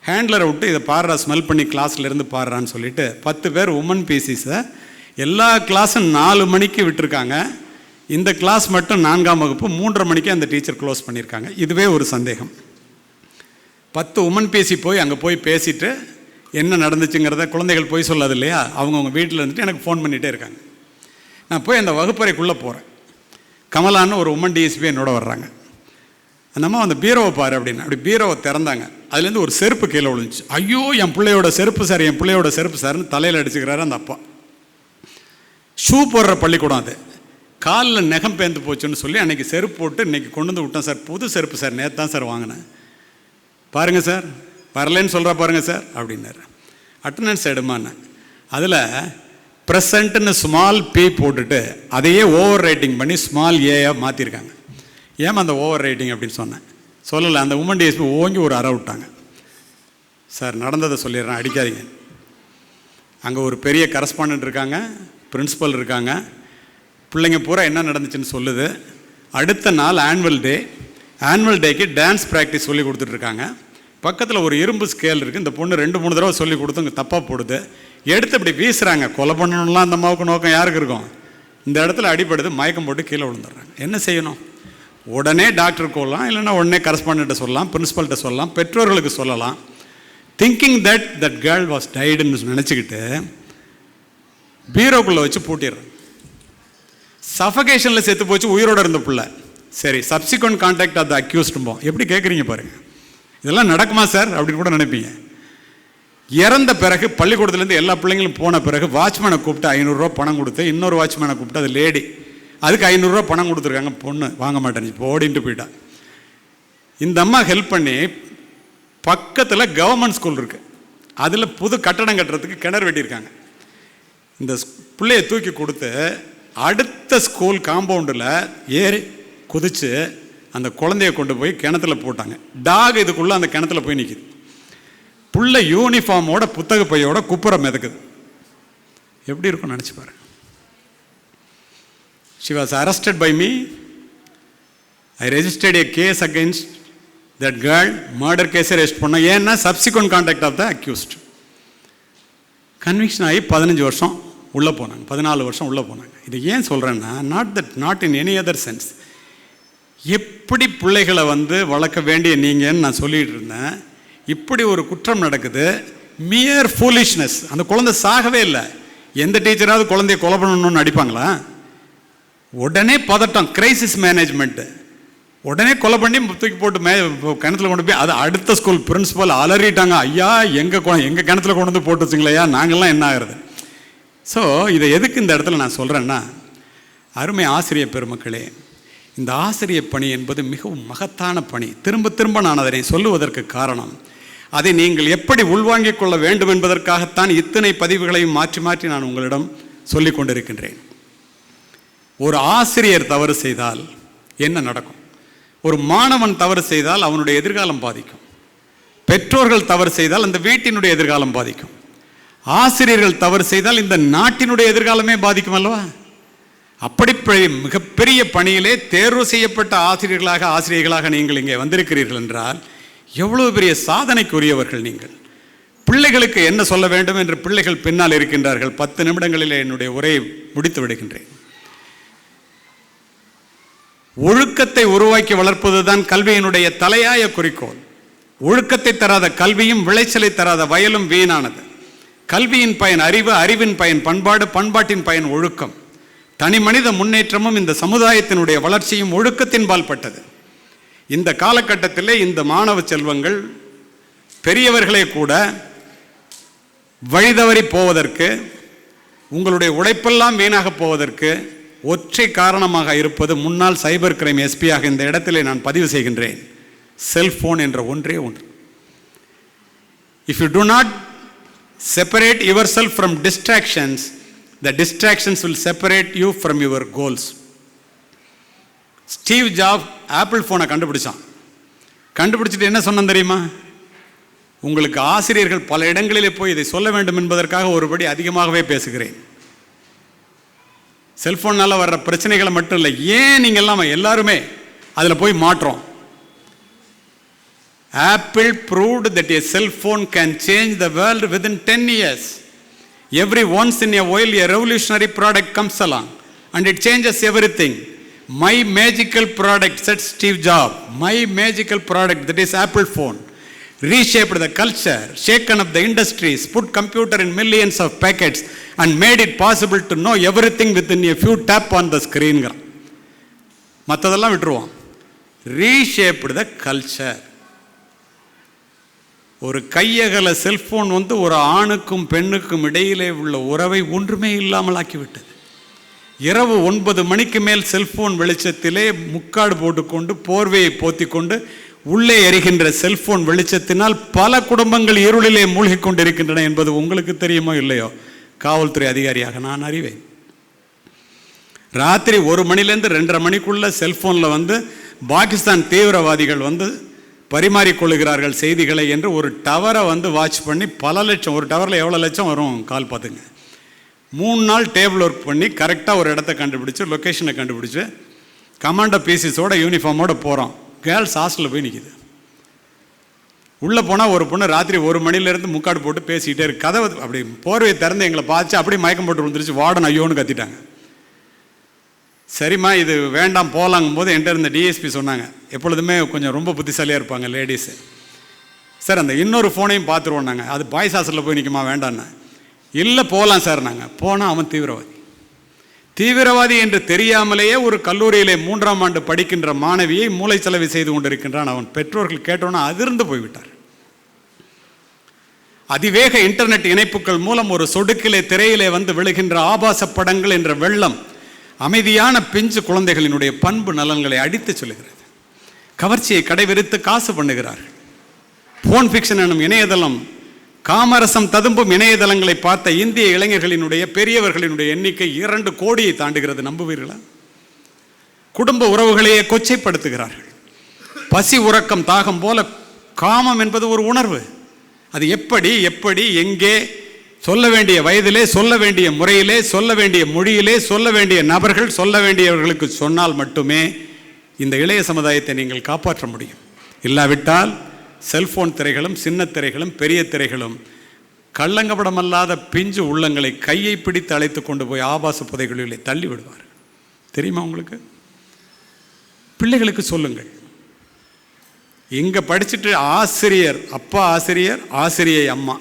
ஹேண்ட்லரை விட்டு இதை பாடுறா, ஸ்மெல் பண்ணி கிளாஸ்லேருந்து பாடுறான்னு சொல்லிட்டு 10 பேர் உமன் பீசிஸை எல்லா கிளாஸும் 4 மணிக்கு விட்டுருக்காங்க. இந்த கிளாஸ் மட்டும் 4ஆம் வகுப்பு 3:30 மணிக்கு அந்த டீச்சர் க்ளோஸ் பண்ணியிருக்காங்க. இதுவே ஒரு சந்தேகம். 10 உமன் பேசி போய் அங்கே போய் பேசிட்டு என்ன நடந்துச்சுங்கிறத, குழந்தைகள் போய் சொல்லாது இல்லையா, அவங்கவுங்க வீட்டில் இருந்துட்டு எனக்கு ஃபோன் பண்ணிகிட்டே இருக்காங்க. நான் போய் அந்த வகுப்பறைக்குள்ளே போகிறேன். கமலான்னு ஒரு உமன் டிஎஸ்பி என்னோட வர்றாங்க. அந்த அம்மா அந்த பீரோவை பாரு அப்படின்னு. அப்படி பீரோவை திறந்தாங்க. அதுலேருந்து ஒரு செருப்பு கீழே விழுந்துச்சு. ஐயோ என் பிள்ளையோட செருப்பு சார், என் பிள்ளையோட செருப்பு சார்னு தலையில் அடிச்சுக்கிறாரு அந்த அப்பா. ஷூ போடுற பள்ளிக்கூடம் அது. காலில் நெகம் பேர்ந்து போச்சுன்னு சொல்லி அன்றைக்கி செருப்பு போட்டு இன்றைக்கி கொண்டு வந்து விட்டேன் சார். புது செருப்பு சார், நேற்று தான் சார் வாங்கினேன். பாருங்கள் சார், வரலன்னு சொல்கிறா பாருங்கள் சார் அப்படின்னாரு. அட்டண்டன்ஸ் எடுமான்னு அதில் ப்ரெசண்ட்டுன்னு ஸ்மால் பி போட்டுட்டு அதையே ஓவர் ரைட்டிங் பண்ணி ஸ்மால் ஏயாக மாற்றிருக்காங்க. ஏமா அந்த ஓவர் ரைட்டிங் அப்படின்னு சொன்னேன். சொல்லலை. அந்த உமன் டிஎஸ்பி ஓங்கி ஒரு அறை விட்டாங்க. சார் நடந்ததை சொல்லிடுறேன், அடிக்காதீங்க. அங்கே ஒரு பெரிய கரஸ்பாண்டன்ட் இருக்காங்க, பிரின்ஸிபல் இருக்காங்க. பிள்ளைங்க பூரா என்ன நடந்துச்சுன்னு சொல்லுது. அடுத்த நாள் ஆனுவல் டேக்கு டான்ஸ் ப்ராக்டிஸ் சொல்லி கொடுத்துட்ருக்காங்க. பக்கத்தில் ஒரு இரும்பு ஸ்கேல் இருக்குது. இந்த பொண்ணு 2-3 தடவை சொல்லி கொடுத்து இங்கே தப்பாக போடுது. எடுத்து இப்படி வீசுகிறாங்க. கொலை பண்ணணும்லாம் அந்த அம்மாவுக்கு நோக்கம் யாருக்கு இருக்கும்? இந்த இடத்துல அடிபடுது, மயக்கம் போட்டு கீழே விழுந்துடுறாங்க. என்ன செய்யணும்? உடனே டாக்டருக்கு சொல்லலாம், இல்லைன்னா உடனே கரஸ்பாண்டண்ட்டை சொல்லலாம், பிரின்ஸிபல்கிட்ட சொல்லலாம், பெற்றோர்களுக்கு சொல்லலாம். திங்கிங் தட் கேர்ள் வாஸ் டைடுன்னு நினச்சிக்கிட்டு பீரோக்குள்ளே வச்சு பூட்டிடுறேன். சஃபகேஷனில் செத்து போச்சு, உயிரோடு இருந்த பிள்ளை. சரி, சப்சிக்வெண்ட் கான்டாக்ட் ஆஃப் த அக்யூஸ்டும்போம். எப்படி கேட்குறீங்க பாருங்கள். இதெல்லாம் நடக்குமா சார் அப்படின்னு கூட நினைப்பீங்க. இறந்த பிறகு பள்ளிக்கூடத்துலேருந்து எல்லா பிள்ளைங்களும் போன பிறகு வாட்ச்மேனை கூப்பிட்டு 500 ரூபா பணம் கொடுத்து, இன்னொரு வாட்ச்மேனை கூப்பிட்டு, அது லேடி, அதுக்கு 500 ரூபா பணம் கொடுத்துருக்காங்க. பொண்ணு வாங்க மாட்டேன்னு இப்போ ஓடின்ட்டு போயிட்டா. இந்த அம்மா ஹெல்ப் பண்ணி பக்கத்தில் கவர்மெண்ட் ஸ்கூல் இருக்குது, அதில் புது கட்டடம் கட்டுறதுக்கு கிணறு வெட்டியிருக்காங்க. இந்த பிள்ளையை தூக்கி கொடுத்து அடுத்த ஸ்கூல் காம்பவுண்டில் ஏறி குதித்து அந்த குழந்தைய கொண்டு போய் கிணத்துல போட்டாங்க. டாக் இதுக்குள்ளே அந்த கிணத்துல போய் நிற்கிது. புள்ள யூனிஃபார்மோட புத்தக பையோட குப்புற மிதக்குது. எப்படி இருக்கும் நினச்சி பாருங்க. She was arrested by me. I registered a case against that girl. Murder case register பண்ண. ஏன்னா subsequent contact of the accused. Conviction ஆகி 15 வருஷம் உள்ளே போனாங்க, 14 வருஷம் உள்ளே போனாங்க. இது ஏன் சொல்கிறேன்னா, not in any other sense. எப்படி பிள்ளைகளை வளர்க்க வேண்டிய நீங்கன்னு நான் சொல்லிகிட்டு இருந்தேன். இப்படி ஒரு குற்றம் நடக்குது. மியர் ஃபூலிஷ்னஸ். அந்த குழந்தை சாகவே இல்லை. எந்த டீச்சராவது குழந்தைய கொலை பண்ணணும்னு அடிப்பாங்களா? உடனே பதட்டம், கிரைசிஸ் மேனேஜ்மெண்ட்டு. உடனே கொலை பண்ணி தூக்கி போட்டு கிணத்துல கொண்டு போய் அது அடுத்த ஸ்கூல் பிரின்ஸிபல் அலறிட்டாங்க. ஐயா எங்கள் கிணத்துல கொண்டு வந்து போட்டு வச்சுங்களேயா, நாங்கள்லாம் என்ன ஆகிறது? ஸோ இதை எதுக்கு இந்த இடத்துல நான் சொல்கிறேன்னா, அருமை ஆசிரியர் பெருமக்களே, இந்த ஆசிரியர் பணி என்பது மிகவும் மகத்தான பணி. திரும்ப திரும்ப நான் அதனை சொல்லுவதற்கு காரணம், அதை நீங்கள் எப்படி உள்வாங்கிக் கொள்ள வேண்டும் என்பதற்காகத்தான் இத்தனை பதிவுகளையும் மாற்றி மாற்றி நான் உங்களிடம் சொல்லிக் கொண்டிருக்கின்றேன். ஒரு ஆசிரியர் தவறு செய்தால் என்ன நடக்கும்? ஒரு மாணவன் தவறு செய்தால் அவனுடைய எதிர்காலம் பாதிக்கும். பெற்றோர்கள் தவறு செய்தால் அந்த வீட்டினுடைய எதிர்காலம் பாதிக்கும். ஆசிரியர்கள் தவறு செய்தால் இந்த நாட்டினுடைய எதிர்காலமே பாதிக்கும் அல்லவா? அப்படி மிகப்பெரிய பணியிலே தேர்வு செய்யப்பட்ட ஆசிரியர்களாக நீங்கள் இங்கே வந்திருக்கிறீர்கள் என்றால் எவ்வளவு பெரிய சாதனைக்குரியவர்கள் நீங்கள். பிள்ளைகளுக்கு என்ன சொல்ல வேண்டும் என்று பிள்ளைகள் பின்னால் இருக்கின்றார்கள். 10 நிமிடங்களிலே என்னுடைய உரையை முடித்து விடுகின்றேன். ஒழுக்கத்தை உருவாக்கி வளர்ப்பதுதான் கல்வியினுடைய தலையாய குறிக்கோள். ஒழுக்கத்தை தராத கல்வியும் விளைச்சலை தராத வயலும் வீணானது. கல்வியின் பயன் அறிவு, அறிவின் பயன் பண்பாடு, பண்பாட்டின் பயன் ஒழுக்கம். தனி மனித முன்னேற்றமும் இந்த சமுதாயத்தினுடைய வளர்ச்சியும் ஒழுக்கத்தின்பால் பட்டது. இந்த காலகட்டத்திலே இந்த மாணவ செல்வங்கள் பெரியவர்களே கூட வழிதவறி போவதற்கு, உங்களுடைய உழைப்பெல்லாம் வீணாக போவதற்கு ஒற்றை காரணமாக இருப்பது முன்னாள் சைபர் கிரைம் எஸ்பியாக இந்த இடத்திலே நான் பதிவு செய்கின்றேன், செல்போன் என்ற ஒன்றே ஒன்று. If you to not separate your self from distractions, the distractions will separate you from your goals. Steve job apple ஃபோனை கண்டுபிடிச்சிட்டு என்ன சொன்னான் தெரியுமா? உங்களுக்கு ஆசிரியர்கள் பல இடங்களிலே போய் இதை சொல்ல வேண்டும் என்பதற்காக ஒருபடி அதிகமாகவே பேசுகிறேன். செல்ஃபோனால் வர்ற பிரச்சனைகளை மட்டும் இல்லை, ஏன் நீங்கள் எல்லாருமே அதில் போய் மாற்றோம். Apple proved that a cell phone can change the world within 10 years. Every once in a while a revolutionary product comes along and it changes everything. My magical product, said Steve Jobs, my magical product, that is Apple phone, reshaped the culture, shaken up the industries, put computer in millions of packets and made it possible to know everything within a few tap on the screen. மற்றதெல்லாம் விட்டுருவோம். ரீஷேப்டு த கல்ச்சர். ஒரு கையகல செல்போன் ஒரு ஆணுக்கும் பெண்ணுக்கும் இடையிலே உள்ள உறவை ஒன்றுமே இல்லாமல் ஆக்கிவிட்டது. இரவு 9 மணிக்கு மேல் செல்போன் வெளிச்சத்திலே முக்காடு போட்டுக்கொண்டு போர்வையை போத்திக்கொண்டு உள்ளே எரிகின்ற செல்போன் வெளிச்சத்தினால் பல குடும்பங்கள் இருளிலே மூழ்கி கொண்டிருக்கின்றன என்பது உங்களுக்கு தெரியுமோ இல்லையோ, காவல்துறை அதிகாரியாக நான் அறிவேன். ராத்திரி 1 மணிலேருந்து 2:30 மணிக்குள்ள செல்போனில் பாகிஸ்தான் தீவிரவாதிகள் பரிமாறிக்கொள்ளுகிறார்கள் செய்திகளை என்று ஒரு டவரை வாட்ச் பண்ணி பல லட்சம், ஒரு டவரில் எவ்வளோ லட்சம் வரும் கால் பார்த்துங்க. 3 நாள் டேபிள் ஒர்க் பண்ணி கரெக்டாக ஒரு இடத்த கண்டுபிடிச்சி லொக்கேஷனை கண்டுபிடிச்சி கமாண்டோ பீசிஸோட யூனிஃபார்மோடு போகிறோம். கேர்ள்ஸ் ஹாஸ்டலில் போய் நிற்கிது. உள்ளே போனால் ஒரு பொண்ணு ராத்திரி 1 மணிலேருந்து முக்காடு போட்டு பேசிக்கிட்டே இருக்கு. கதவை அப்படி போர்வையை திறந்து எங்களை பார்த்து அப்படியே மயக்கம் போட்டு விழுந்துருச்சு. வார்டன் ஐயோன்னு கத்திட்டாங்க. சரிம்மா இது வேண்டாம் போகலாங்கும் போது என்கிட்ட இருந்த டிஎஸ்பி சொன்னாங்க, எப்பொழுதுமே கொஞ்சம் ரொம்ப புத்திசாலியாக இருப்பாங்க லேடிஸு, சார் அந்த இன்னொரு ஃபோனையும் பார்த்துருவோம் நாங்கள், அது பாய்ஸ் ஹாஸ்டலில் போய் நிற்குமா வேண்டான்னு. இல்லை போகலாம் சார். நாங்கள் போனால் அவன் தீவிரவாதி என்று தெரியாமலேயே ஒரு கல்லூரியிலே 3ஆம் ஆண்டு படிக்கின்ற மாணவியை மூளைச்சலவை செய்து கொண்டிருக்கின்றான். அவன் பெற்றோர்கள் கேட்டோன்னா அதிர்ந்து போய்விட்டார். அதிவேக இன்டர்நெட் இணைப்புகள் மூலம் ஒரு சொடுக்கிலே திரையிலே விழுகின்ற ஆபாச படங்கள் என்ற வெள்ளம் அமைதியான பிஞ்சு குழந்தைகளினுடைய பண்பு நலன்களை அடித்து சொல்லுகிறது. கவர்ச்சியை கடைவிரித்து காசு பண்ணுகிறார்கள். போன் ஃபிக்ஷன் எனும் இணையதளம், காமரசம் ததும்பும் இணையதளங்களை பார்த்த இந்திய இளைஞர்களினுடைய பெரியவர்களினுடைய எண்ணிக்கை 2 கோடியை தாண்டுகிறது. நம்புவீர்களா? குடும்ப உறவுகளையே கொச்சைப்படுத்துகிறார்கள். பசி உறக்கம் தாகம் போல காமம் என்பது ஒரு உணர்வு. அது எப்படி எப்படி எங்கே சொல்ல வேண்டிய வயதிலே, சொல்ல வேண்டிய முறையிலே, சொல்ல வேண்டிய மொழியிலே, சொல்ல வேண்டிய நபர்கள், சொல்ல வேண்டியவர்களுக்கு சொன்னால் மட்டுமே இந்த இளைய சமுதாயத்தை நீங்கள் காப்பாற்ற முடியும். இல்லாவிட்டால் செல்போன் திரைகளும் சின்ன திரைகளும் பெரிய திரைகளும் கள்ளங்கபடமல்லாத பிஞ்சு உள்ளங்களை கையை பிடித்து அழைத்து கொண்டு போய் ஆபாச புதைகளிலே தள்ளி விடுவார். தெரியுமா உங்களுக்கு? பிள்ளைகளுக்கு சொல்லுங்கள். இங்கே படிச்சுட்டு ஆசிரியர், அப்பா ஆசிரியர், ஆசிரியை அம்மா,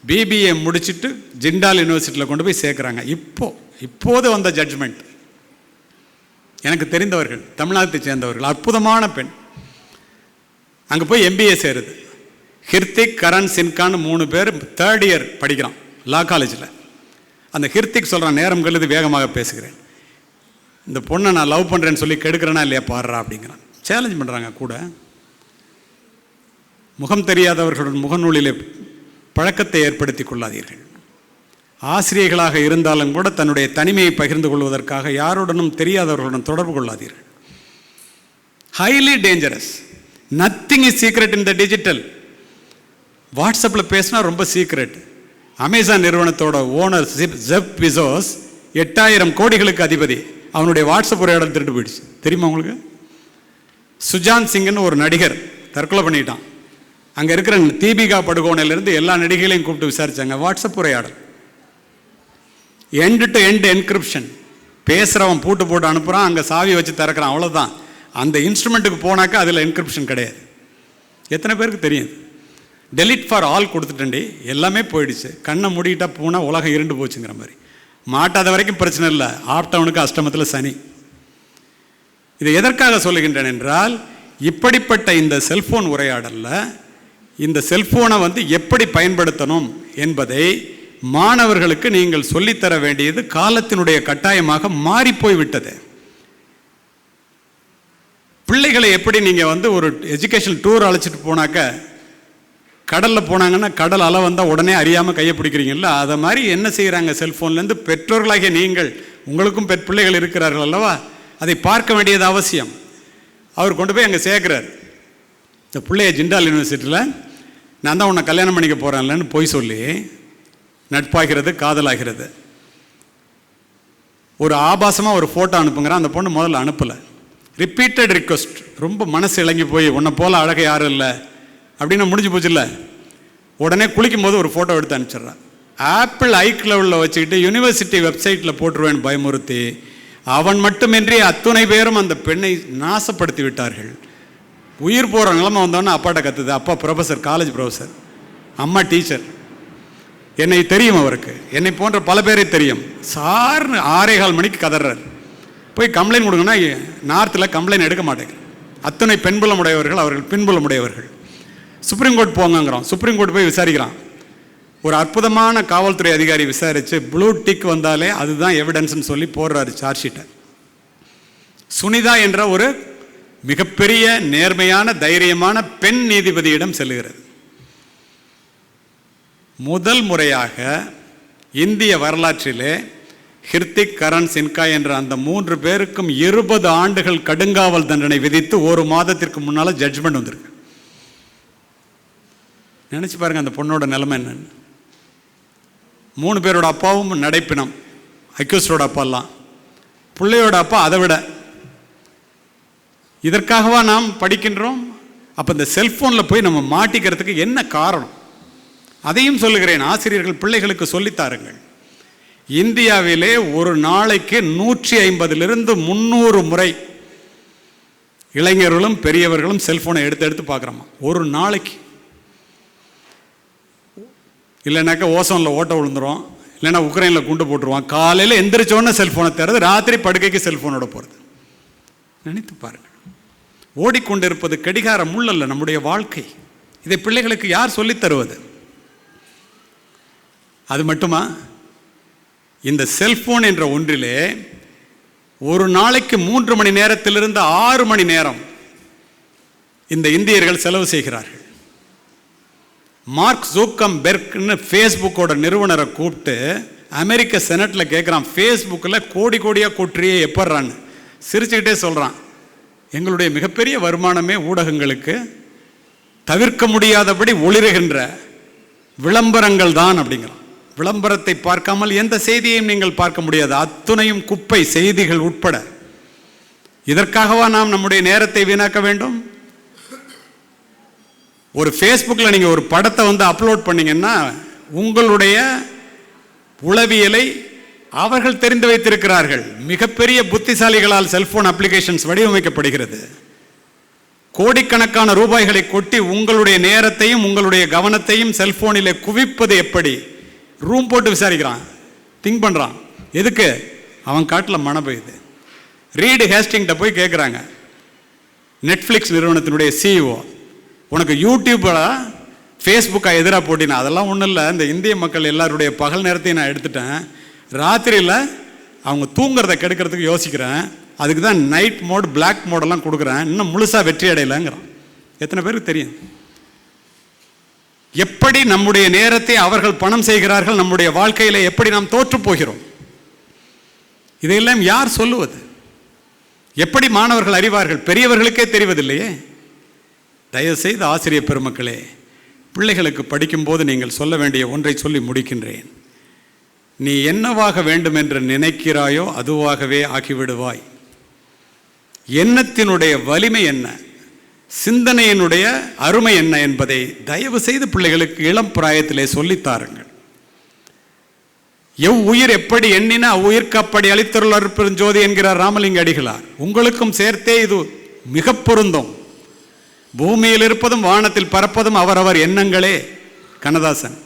பிபிஏ முடிச்சுட்டு ஜிண்டால் யூனிவர்சிட்டியில் கொண்டு போய் சேர்க்குறாங்க. இப்போது வந்த ஜட்ஜ்மெண்ட், எனக்கு தெரிந்தவர்கள், தமிழ்நாட்டை சேர்ந்தவர்கள், அற்புதமான பெண், அங்கே போய் எம்பிஏ சேருது. ஹிர்திக், கரண், சின்கான்னு 3 பேர் 3rd இயர் படிக்கிறான் லா காலேஜில். அந்த ஹிர்திக் சொல்கிறான், நேரம் கழுது வேகமாக பேசுகிறேன், இந்த பொண்ணை நான் லவ் பண்ணுறேன்னு சொல்லி கெடுக்கிறேன்னா இல்லையா பாடுறா அப்படிங்கிறான். சேலஞ்ச் பண்ணுறாங்க. கூட முகம் தெரியாதவர்களுடன் முகநூலிலே பழக்கத்தை ஏற்படுத்தி கொள்ளாதீர்கள். ஆசிரியர்களாக இருந்தாலும் கூட தன்னுடைய தனிமையை பகிர்ந்து கொள்வதற்காக யாருடனும் தெரியாதவர்களுடன் தொடர்பு கொள்ளாதீர்கள். Highly dangerous. Nothing is secret in the digital. வாட்ஸ்அப்பில் பேசினா ரொம்ப சீக்ரெட். அமேசான் நிறுவனத்தோட ஓனர் ஜெஃப் பெசோஸ் 8000 கோடிகளுக்கு அதிபதி. அவனுடைய வாட்ஸ்அப் உரையாடல் திருட்டு போயிடுச்சு. தெரியுமா உங்களுக்கு? சுஜாந்த் சிங்னு ஒரு நடிகர் தற்கொலை பண்ணிட்டான். அங்கே இருக்கிற தீபிகா படுகோனிலிருந்து எல்லா நடிகைகளையும் கூப்பிட்டு விசாரித்தாங்க. வாட்ஸ்அப் உரையாடல், எண்டு டு எண்டு என்கிரிப்ஷன். பேசுகிறவன் பூட்டு போட்டு அனுப்புகிறான், அங்கே சாவி வச்சு திறக்கிறான், அவ்வளோதான். அந்த இன்ஸ்ட்ருமெண்ட்டுக்கு போனாக்கா அதில் என்கிரிப்ஷன் கிடையாது. எத்தனை பேருக்கு தெரியும்? டெலிட் ஃபார் ஆல் கொடுத்துட்டேன்டி, எல்லாமே போயிடுச்சு. கண்ணை மூடிட்டா போனால் உலகம் இருண்டு போச்சுங்கிற மாதிரி. மாட்டாத வரைக்கும் பிரச்சனை இல்லை, ஆப்டவுனுக்கு அஷ்டமத்தில் சனி. இதை எதற்காக சொல்லுகின்றேன் என்றால், இப்படிப்பட்ட இந்த செல்போன் உரையாடலில் இந்த செல்போனை எப்படி பயன்படுத்தணும் என்பதை மாணவர்களுக்கு நீங்கள் சொல்லித்தர வேண்டியது காலத்தினுடைய கட்டாயமாக மாறிப்போய்விட்டது. பிள்ளைகளை எப்படி நீங்கள் ஒரு எஜுகேஷன் டூர் அழைச்சிட்டு போனாக்க, கடலில் போனாங்கன்னா கடல் அலை வந்தால் உடனே அறியாமல் கையை பிடிக்கிறீங்கல்ல, அதை மாதிரி என்ன செய்கிறாங்க செல்ஃபோன்லேருந்து பெற்றோர்களாகிய நீங்கள், உங்களுக்கும் பிள்ளைகள் இருக்கிறார்கள் அல்லவா, அதை பார்க்க வேண்டியது அவசியம். அவர் கொண்டு போய் அங்கே சேர்க்குறார். இந்த பிள்ளைய ஜிண்டால் யூனிவர்சிட்டியில் நான் தான் உன்னை கல்யாணம் பண்ணிக்க போகிறேன்லன்னு போய் சொல்லி நட்பாகிறது, காதலாகிறது. ஒரு ஆபாசமாக ஒரு ஃபோட்டோ அனுப்புங்கிறான். அந்த பொண்ணு முதல்ல அனுப்பலை. Repeated request. ரொம்ப மனசு இறங்கி போய் உன்னை போல் அழக யாரும் இல்லை அப்படின்னு முடிஞ்சு போச்சு. இல்லை, உடனே குளிக்கும் போது ஒரு ஃபோட்டோ எடுத்து அனுப்பிச்சிட்றான். ஆப்பிள் ஐக்ளவுடில் வச்சுக்கிட்டு யூனிவர்சிட்டி வெப்சைட்டில் போட்டுருவேன் பயமுறுத்தி, அவன் மட்டுமின்றி அத்துணை பேரும் அந்த பெண்ணை நாசப்படுத்தி விட்டார்கள். உயிர் போகிற நிலைமை வந்தோன்னே அப்பாட்ட கத்துது. அப்பா ப்ரொஃபஸர், காலேஜ் ப்ரொஃபஸர், அம்மா டீச்சர். என்னை தெரியும், அவருக்கு என்னை போன்ற பல பேரை தெரியும். சார்னு 6:15 மணிக்கு கதறார். போய் கம்ப்ளைண்ட் கொடுங்கன்னா நார்த்தில் கம்ப்ளைண்ட் எடுக்க மாட்டேங்க. அத்தனை பெண்புலமுடையவர்கள், அவர்கள் பின்புலமுடையவர்கள். சுப்ரீம் கோர்ட் போங்கிறோம், சுப்ரீம் கோர்ட் போய் விசாரிக்கிறான். ஒரு அற்புதமான காவல்துறை அதிகாரி விசாரித்து ப்ளூ டிக் வந்தாலே அதுதான் எவிடன்ஸ்னு சொல்லி போடுறாரு சார்ஜ் ஷீட்டை. சுனிதா என்ற ஒரு மிகப்பெரிய நேர்மையான தைரியமான பெண் நீதிபதியிடம் செல்லுகிறது. முதல் முறையாக இந்திய வரலாற்றிலே ஹிருத்திக், கரண், சின்கா என்ற அந்த 3 பேருக்கும் 20 ஆண்டுகள் கடுங்காவல் தண்டனை விதித்து 1 மாதத்திற்கு முன்னால் ஜட்ஜ்மெண்ட் வந்திருக்கு. நினச்சி பாருங்க அந்த பொண்ணோட நிலைமை என்னன்னு. 3 பேரோட அப்பாவும் நடைப்பினம், அக்யூஸ்டோட அப்பாலாம். பிள்ளையோட அப்பா அதை விட. இதற்காகவா நாம் படிக்கின்றோம்? அப்போ இந்த செல்ஃபோனில் போய் நம்ம மாட்டிக்கிறதுக்கு என்ன காரணம்? அதையும் சொல்லுகிறேன், ஆசிரியர்கள் பிள்ளைகளுக்கு சொல்லித்தாருங்கள். இந்தியாவிலே ஒரு நாளைக்கு 150லிருந்து 300 முறை இளைஞர்களும் பெரியவர்களும் செல்ஃபோனை எடுத்து பார்க்குறோமா ஒரு நாளைக்கு. இல்லைனாக்கா ஓசோனில் ஓட்ட விழுந்துரும், இல்லைன்னா உக்ரைனில் குண்டு போட்டுருவான். காலையில் எந்திரிச்சோன்னு செல்ஃபோனை தர்றது, ராத்திரி படுக்கைக்கு செல்ஃபோனோட போகிறது. நினைத்து பாருங்கள். ஓடிக்கொண்டிருப்பது கடிகார முள்ளல்ல நம்முடைய வாழ்க்கை. இதை பிள்ளைகளுக்கு யார் சொல்லித் தருவது? அது மட்டுமா? இந்த செல்போன் என்ற ஒன்றிலே ஒரு நாளைக்கு 3 மணி நேரத்திலிருந்து 6 மணி நேரம் இந்த இந்தியர்கள் செலவு செய்கிறார்கள். மார்க் ஜூக்கம்பெர்க்னு ஃபேஸ்புக்கோட நிறுவனரை கூப்பிட்டு அமெரிக்க செனட்டில் கேட்குறான், ஃபேஸ்புக்கில் கோடியாக கொட்டுறியே எப்பட்றான்னு. சிரிச்சுக்கிட்டே சொல்கிறான், எங்களுடைய மிகப்பெரிய வருமானமே ஊடகங்களுக்கு தவிர்க்க முடியாதபடி ஒளிருகின்ற விளம்பரங்கள் தான் அப்படிங்கிறான். விளம்பரத்தை பார்க்காமல் எந்த செய்தியையும் நீங்கள் பார்க்க முடியாது, அத்துணையும் குப்பை செய்திகள் உட்பட. இதற்காகவா நாம் நம்முடைய நேரத்தை வீணாக்க வேண்டும்? ஒரு ஃபேஸ்புக்கில் நீங்கள் ஒரு படத்தை அப்லோட் பண்ணீங்கன்னா உங்களுடைய உளவியலை அவர்கள் தெரிந்து வைத்திருக்கிறார்கள். மிகப்பெரிய புத்திசாலிகளால் செல்போன் அப்ளிகேஷன்ஸ் வடிவமைக்கப்படுகிறது. கோடிக்கணக்கான ரூபாய்களை கொட்டி உங்களுடைய நேரத்தையும் உங்களுடைய கவனத்தையும் செல்போனிலே குவிப்பது எப்படி? ரூம் போட்டு விசாரிக்கிறான், திங்க் பண்ணுறான். எதுக்கு? அவன் காட்டில் மழை பெய்யுது. ரீடு ஹேஸ்டிங்கிட்ட போய் கேட்குறாங்க, நெட்ஃப்ளிக்ஸ் நிறுவனத்தினுடைய சிஇஓ, உனக்கு யூடியூப்பா ஃபேஸ்புக்கா எதிராக போட்டினா? அதெல்லாம் ஒன்றும் இல்லை, இந்த இந்திய மக்கள் எல்லாருடைய பகல் நேரத்தையும் நான் எடுத்துட்டேன், ராத்திரியில் அவங்க தூங்குறதை கெடுக்கிறதுக்கு யோசிக்கிறேன், அதுக்கு தான் நைட் மோட் பிளாக் மோடெல்லாம் கொடுக்குறேன், இன்னும் முழுசாக வெற்றி அடையலைங்கிறான். எத்தனை பேருக்கு தெரியும்? எப்படி நம்முடைய நேரத்தை அவர்கள் பணம் செய்கிறார்கள், நம்முடைய வாழ்க்கையில் எப்படி நாம் தோற்று போகிறோம்? இதையெல்லாம் யார் சொல்லுவது? எப்படி மாணவர்கள் அறிவார்கள்? பெரியவர்களுக்கே தெரிவதில்லையே. தயவுசெய்து ஆசிரியர் பெருமக்களே, பிள்ளைகளுக்கு படிக்கும்போது நீங்கள் சொல்ல வேண்டிய ஒன்றை சொல்லி முடிக்கின்றேன். நீ என்னவாக வேண்டும் என்று நினைக்கிறாயோ அதுவாகவே ஆகிவிடுவாய். எண்ணத்தினுடைய வலிமை என்ன, சிந்தனையினுடைய அருமை என்ன என்பதை தயவு செய்து பிள்ளைகளுக்கு இளம் பிராயத்திலே சொல்லித்தாருங்கள். உயிர் எப்படி எண்ணின அவ்வுயிர்க்கு அப்படி அளித்தருள் ஜோதி என்கிறார் ராமலிங்க அடிகளார். உங்களுக்கும் சேர்த்தே இது மிக பொருந்தும். பூமியில் இருப்பதும் வானத்தில் பறப்பதும் அவரவர் எண்ணங்களே. கண்ணதாசன்.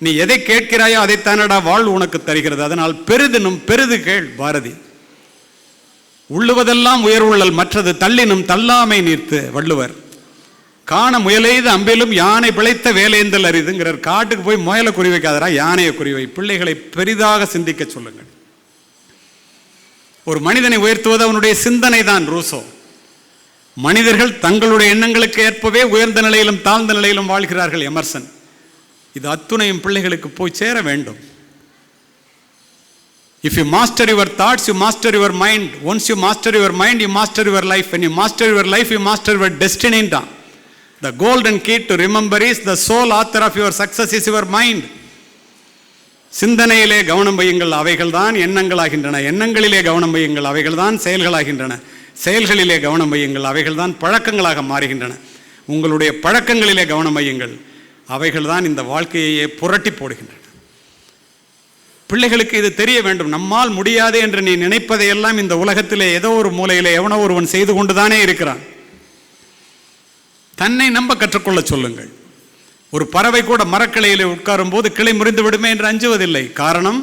நீ எதை கேட்கிறாயோ அதைத்தானடா வாழ் உனக்கு தருகிறது, அதனால் பெரிதினும் பெரிது கேள். பாரதி. உள்ளுவதெல்லாம் உயர்வுள்ளல் மற்றது தள்ளினும் தள்ளாமை நீர்த்து. வள்ளுவர். காண முயலெய்து அம்பிலும் யானை பிழைத்த வேலேந்தல் அரிதுங்கிறார். காட்டுக்கு போய் முயலை குறி வைக்காதரா, யானையை குறிவை. பிள்ளைகளை பெரிதாக சிந்திக்க சொல்லுங்கள். ஒரு மனிதனை உயர்த்துவது அவனுடைய சிந்தனை தான். ரூசோ. மனிதர்கள் தங்களுடைய எண்ணங்களுக்கு ஏற்பவே உயர்ந்த நிலையிலும் தாழ்ந்த நிலையிலும் வாழ்கிறார்கள். எமர்சன். இது அத்துணையும் பிள்ளைகளுக்கு போய் சேர வேண்டும். If you master your thoughts, you master your mind. Once you master your mind, you master your life. When you master your life, you master your destiny. The golden key to remember is the sole author of your success is your mind. சிந்தனையிலே கவனம் வையுங்கள், அவைகள்தான் எண்ணங்களாகின்றன. எண்ணங்களிலே கவனம் வையுங்கள், அவைகள்தான் செயல்களாகின்றன. செயல்களிலே கவனம் வையுங்கள், அவைகள்தான் பழக்கங்களாக மாறுகின்றன. உங்களுடைய பழக்கங்களிலே கவனம் வையுங்கள், அவைகள்தான் இந்த வாழ்க்கையை புரட்டி போடுகின்றன. பிள்ளைகளுக்கு இது தெரிய வேண்டும். நம்மால் முடியாது என்று நீ நினைப்பதையெல்லாம் இந்த உலகத்திலே ஏதோ ஒரு மூலையிலே எவனோ ஒருவன் செய்து கொண்டுதானே இருக்கிறான். தன்னை நம்ப கற்றுக்கொள்ள சொல்லுங்கள். ஒரு பறவை கூட மரக்கிளையிலே உட்காரும் போது கிளை முறிந்து விடுமே என்று அஞ்சுவதில்லை. காரணம்,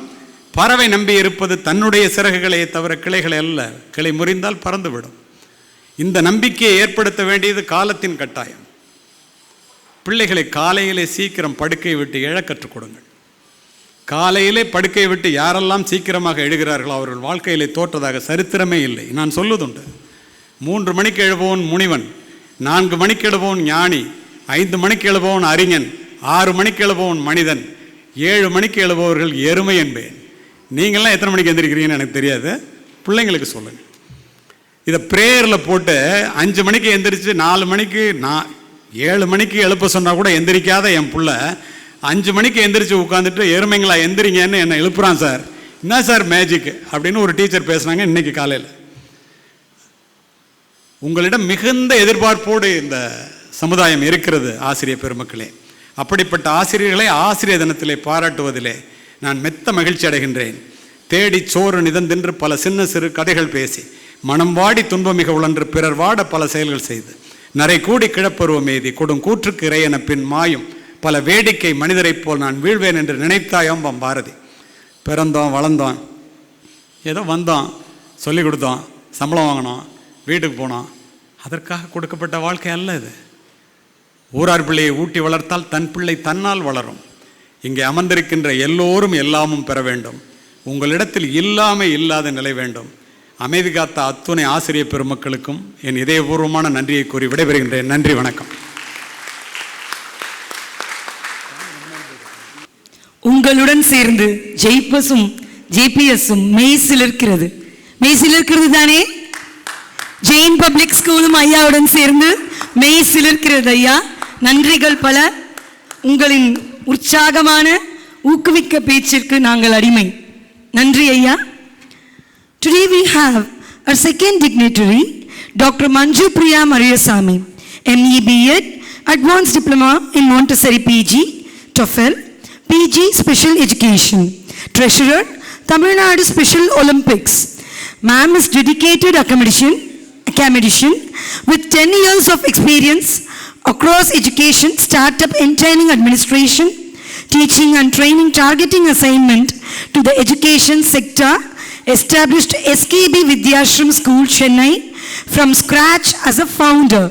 பறவை நம்பி இருப்பது தன்னுடைய சிறகுகளையே தவிர கிளைகளை அல்ல. கிளை முறிந்தால் பறந்துவிடும். இந்த நம்பிக்கையை ஏற்படுத்த வேண்டியது காலத்தின் கட்டாயம். பிள்ளைகளை காலையிலே சீக்கிரம் படுக்கை விட்டு எழ கற்றுக் கொடுங்கள். காலையிலே படுக்கை விட்டு யாரெல்லாம் சீக்கிரமாக எழுகிறார்களோ அவர்கள் வாழ்க்கையிலே தோற்றதாக சரித்திரமே இல்லை. நான் சொல்வதுண்டு. 3 மணிக்கு எழுபவன் முனிவன், 4 மணிக்கு எழுபவன் ஞானி, 5 மணிக்கு எழுபவன் அறிஞன், 6 மணிக்கு எழுபவன் மனிதன், 7 மணிக்கு எழுபவர்கள் எருமை என்பேன். நீங்கள்லாம் எத்தனை மணிக்கு எந்திரிக்கிறீங்கன்னு எனக்கு தெரியாது, பிள்ளைங்களுக்கு சொல்லுங்கள். இதை ப்ரேயரில் போட்டு 5 மணிக்கு எந்திரிச்சு 4 மணிக்கு 7 மணிக்கு எழுப்ப சொன்னால் கூட எந்திரிக்காத என் பிள்ளை 5 மணிக்கு எந்திரிச்சு உட்காந்துட்டு எருமைங்களா எந்திரிங்கன்னு என்னை எழுப்புறான் சார். என்ன சார் மேஜிக் அப்படின்னு ஒரு டீச்சர் பேசுனாங்க இன்னைக்கு காலையில். உங்களிடம் மிகுந்த எதிர்பார்ப்போடு இந்த சமுதாயம் இருக்கிறது ஆசிரியர் பெருமக்களே. அப்படிப்பட்ட ஆசிரியர்களை ஆசிரியர் தினத்திலே பாராட்டுவதிலே நான் மெத்த மகிழ்ச்சி அடைகின்றேன். தேடி சோறு நிதந்தென்று பல சின்ன சிறு கதைகள் பேசி, மனம் வாடி துன்பமிக உழன்று பிறர் வாட பல செயல்கள் செய்து, நரை கூடி கிழப்பருவம் எய்தி கொடும் கூற்றுக்கு இறையென பின் மாயும் பல வேடிக்கை மனிதரைப் போல் நான் வீழ்வேன் என்று நினைத்தாயாம் பாரதி. பிறந்தோம், வளர்ந்தோம், ஏதோ வந்தோம், சொல்லிக் கொடுத்தோம், சம்பளம் வாங்கினோம், வீட்டுக்கு போனோம். அதற்காக கொடுக்கப்பட்ட வாழ்க்கை அல்ல இது. ஊரார் பிள்ளையை ஊட்டி வளர்த்தால் தன் பிள்ளை தன்னால் வளரும். இங்கே அமர்ந்திருக்கின்ற எல்லோரும் எல்லாமும் பெற வேண்டும். உங்களிடத்தில் இல்லாத நிலை வேண்டும். அமைதி காத்த அத்துணை ஆசிரியர் பெருமக்களுக்கும் என் இதயபூர்வமான நன்றியை கூறி விடைபெறுகின்றேன். நன்றி, வணக்கம். உங்களுடன் சேர்ந்து ஜெய்பஸும் ஜேபிஎஸும் மெய்சிலிருக்கிறது தானே? ஜெயின் பப்ளிக் ஸ்கூலும் ஐயாவுடன் சேர்ந்து மெய்சிலிருக்கிறது ஐயா. நன்றிகள் பல. உங்களின் உற்சாகமான ஊக்குவிக்க பேச்சிற்கு நாங்கள் அடிமை. நன்றி ஐயா. Today we have our second dignitary, Dr. Manju Priya Mariyasamy, ME B.Ed, Advanced Diploma in Montessori PG, TOEFL, PG Special Education, Treasurer, Tamil Nadu Special Olympics. Ma'am is dedicated academician with 10 years of experience across education, startup and training administration, teaching and training targeting assignment to the education sector, established SKB Vidyashram School, Chennai from scratch as a founder,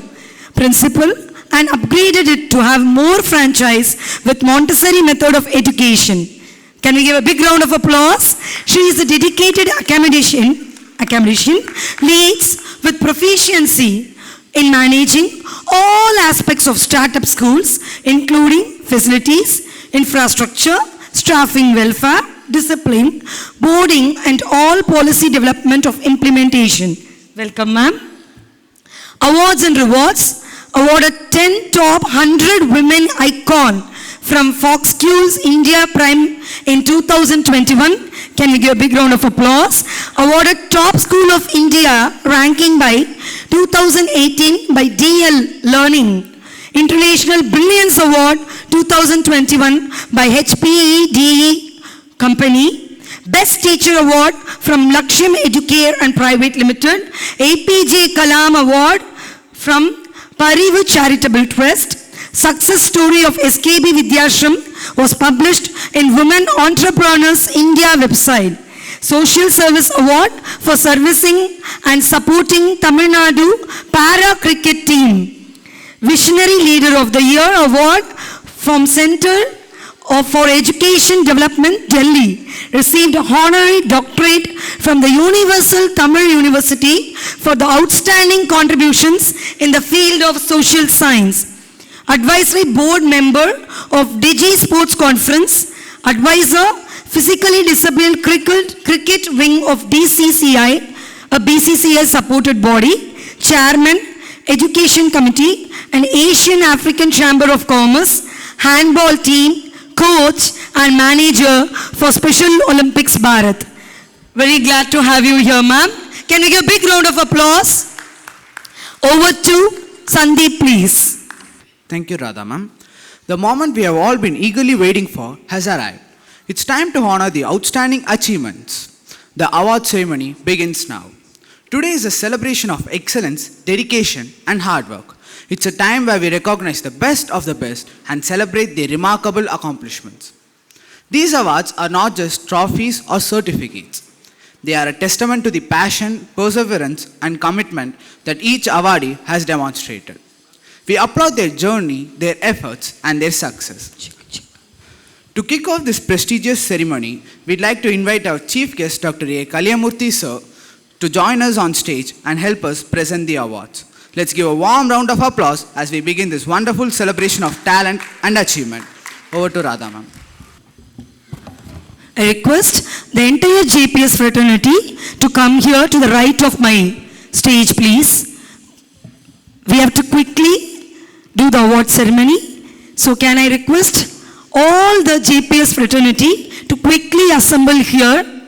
principal, and upgraded it to have more franchise with Montessori method of education. Can we give a big round of applause? She is a dedicated academician, leads with proficiency in managing all aspects of startup schools, including facilities, infrastructure, staffing, welfare, discipline, boarding, and all policy development of implementation. Welcome, ma'am. Awards and rewards. Awarded 10 top 100 women icon from Fox News India Prime in 2021. Can we give a big round of applause? Awarded top school of India ranking by 2018 by DL Learning. International Brilliance Award 2021 by HPE DE Company. Best Teacher Award from Laksham Educare and Private Limited. APJ Kalam Award from Parivu Charitable Trust. Success story of SKB Vidyashram was published in Women Entrepreneurs India website. Social Service Award for servicing and supporting Tamil Nadu Para Cricket Team. Visionary Leader of the Year Award from Center for Education Development, Delhi. Received a honorary doctorate from the Universal Tamil University for the outstanding contributions in the field of social science. Advisory Board Member of Digi Sports Conference. Advisor, Physically Disabled Cricket Wing of DCCI, a BCCI supported body. Chairman, Education Committee and Asian African Chamber of Commerce, Handball Team, Coach and Manager for Special Olympics Bharat. Very glad to have you here, ma'am. Can we give a big round of applause? Over to Sandeep, please. Thank you, Radha ma'am. The moment we have all been eagerly waiting for has arrived. It's time to honor the outstanding achievements. The award ceremony begins now. Today is a celebration of excellence, dedication, and hard work. It's a time where we recognize the best of the best and celebrate their remarkable accomplishments. These awards are not just trophies or certificates. They are a testament to the passion, perseverance, and commitment that each awardee has demonstrated. We applaud their journey, their efforts, and their success. To kick off this prestigious ceremony, we'd like to invite our chief guest, Dr. A. Kalyamurthy sir, to join us on stage and help us present the awards. Let's give a warm round of applause as we begin this wonderful celebration of talent and achievement. Over to Radha ma'am. I request the entire JPS fraternity to come here to the right of my stage, please. We have to quickly do the award ceremony. So can I request all the JPS fraternity to quickly assemble here?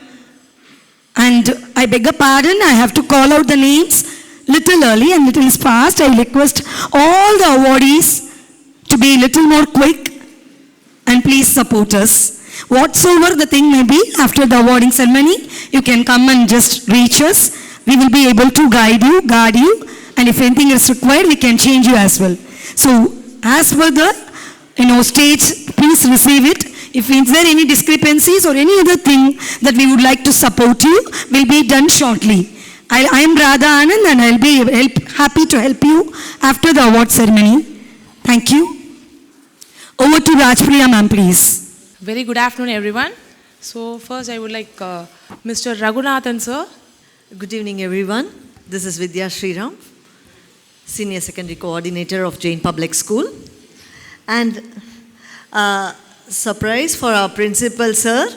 And I beg a pardon, I have to call out the names little early and little fast. I request all the awardees to be little more quick and please support us. Whatsoever the thing may be, after the awarding ceremony, you can come and just reach us. We will be able to guide you, guard you, and if anything is required, we can change you as well. So, as per the stage, please receive it. If is there any discrepancies or any other thing that we would like to support you, will be done shortly. I am Radha Anand and I'll be happy to help you after the award ceremony. Thank you. Over to Rajpriya ma'am, please. Very good afternoon, everyone. So first I would like Mr. Raghunathan sir. Good evening, everyone. This is Vidya Sriram, Senior Secondary Coordinator of Jain Public School. And surprise for our principal sir,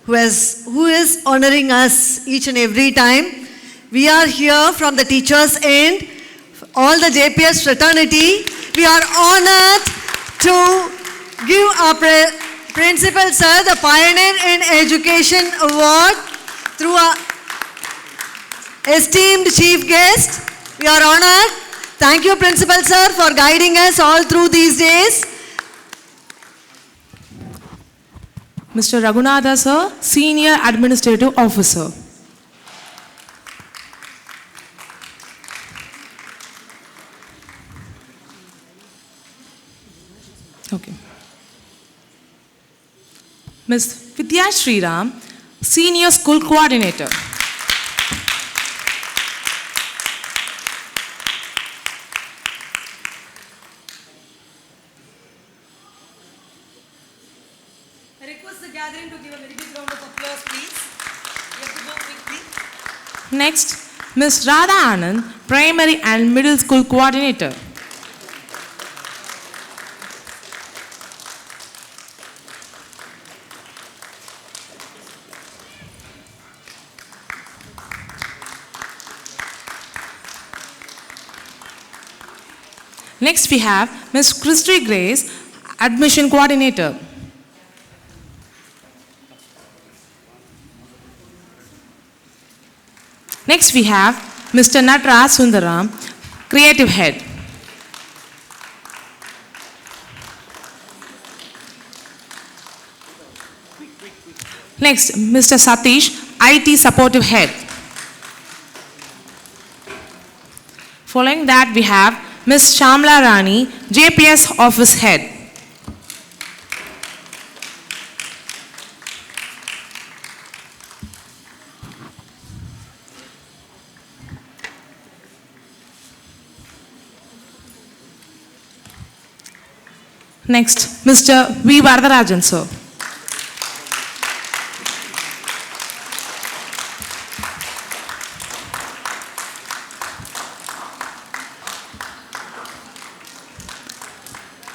who is honoring us each and every time. We are here from the teachers' end, all the JPS fraternity. We are honored to give our Principal Sir the Pioneer in Education Award through our esteemed chief guest. We are honored. Thank you, Principal Sir, for guiding us all through these days. Mr. Raghunatha sir, Senior Administrative Officer. Okay. Ms. Vidya Sriram, Senior School Coordinator. I request the gathering to give a very big round of applause, please. You have to go quickly. Next, Ms. Radha Anand, Primary and Middle School Coordinator. Next we have Ms. Christy Grace, Admission Coordinator. Next we have Mr. Natraj Sundaram, Creative Head. Next, Mr. Satish, IT Supportive Head. Following that we have Ms. Shamla Rani, JPS Office Head. Next, Mr. V. Varadarajan, sir.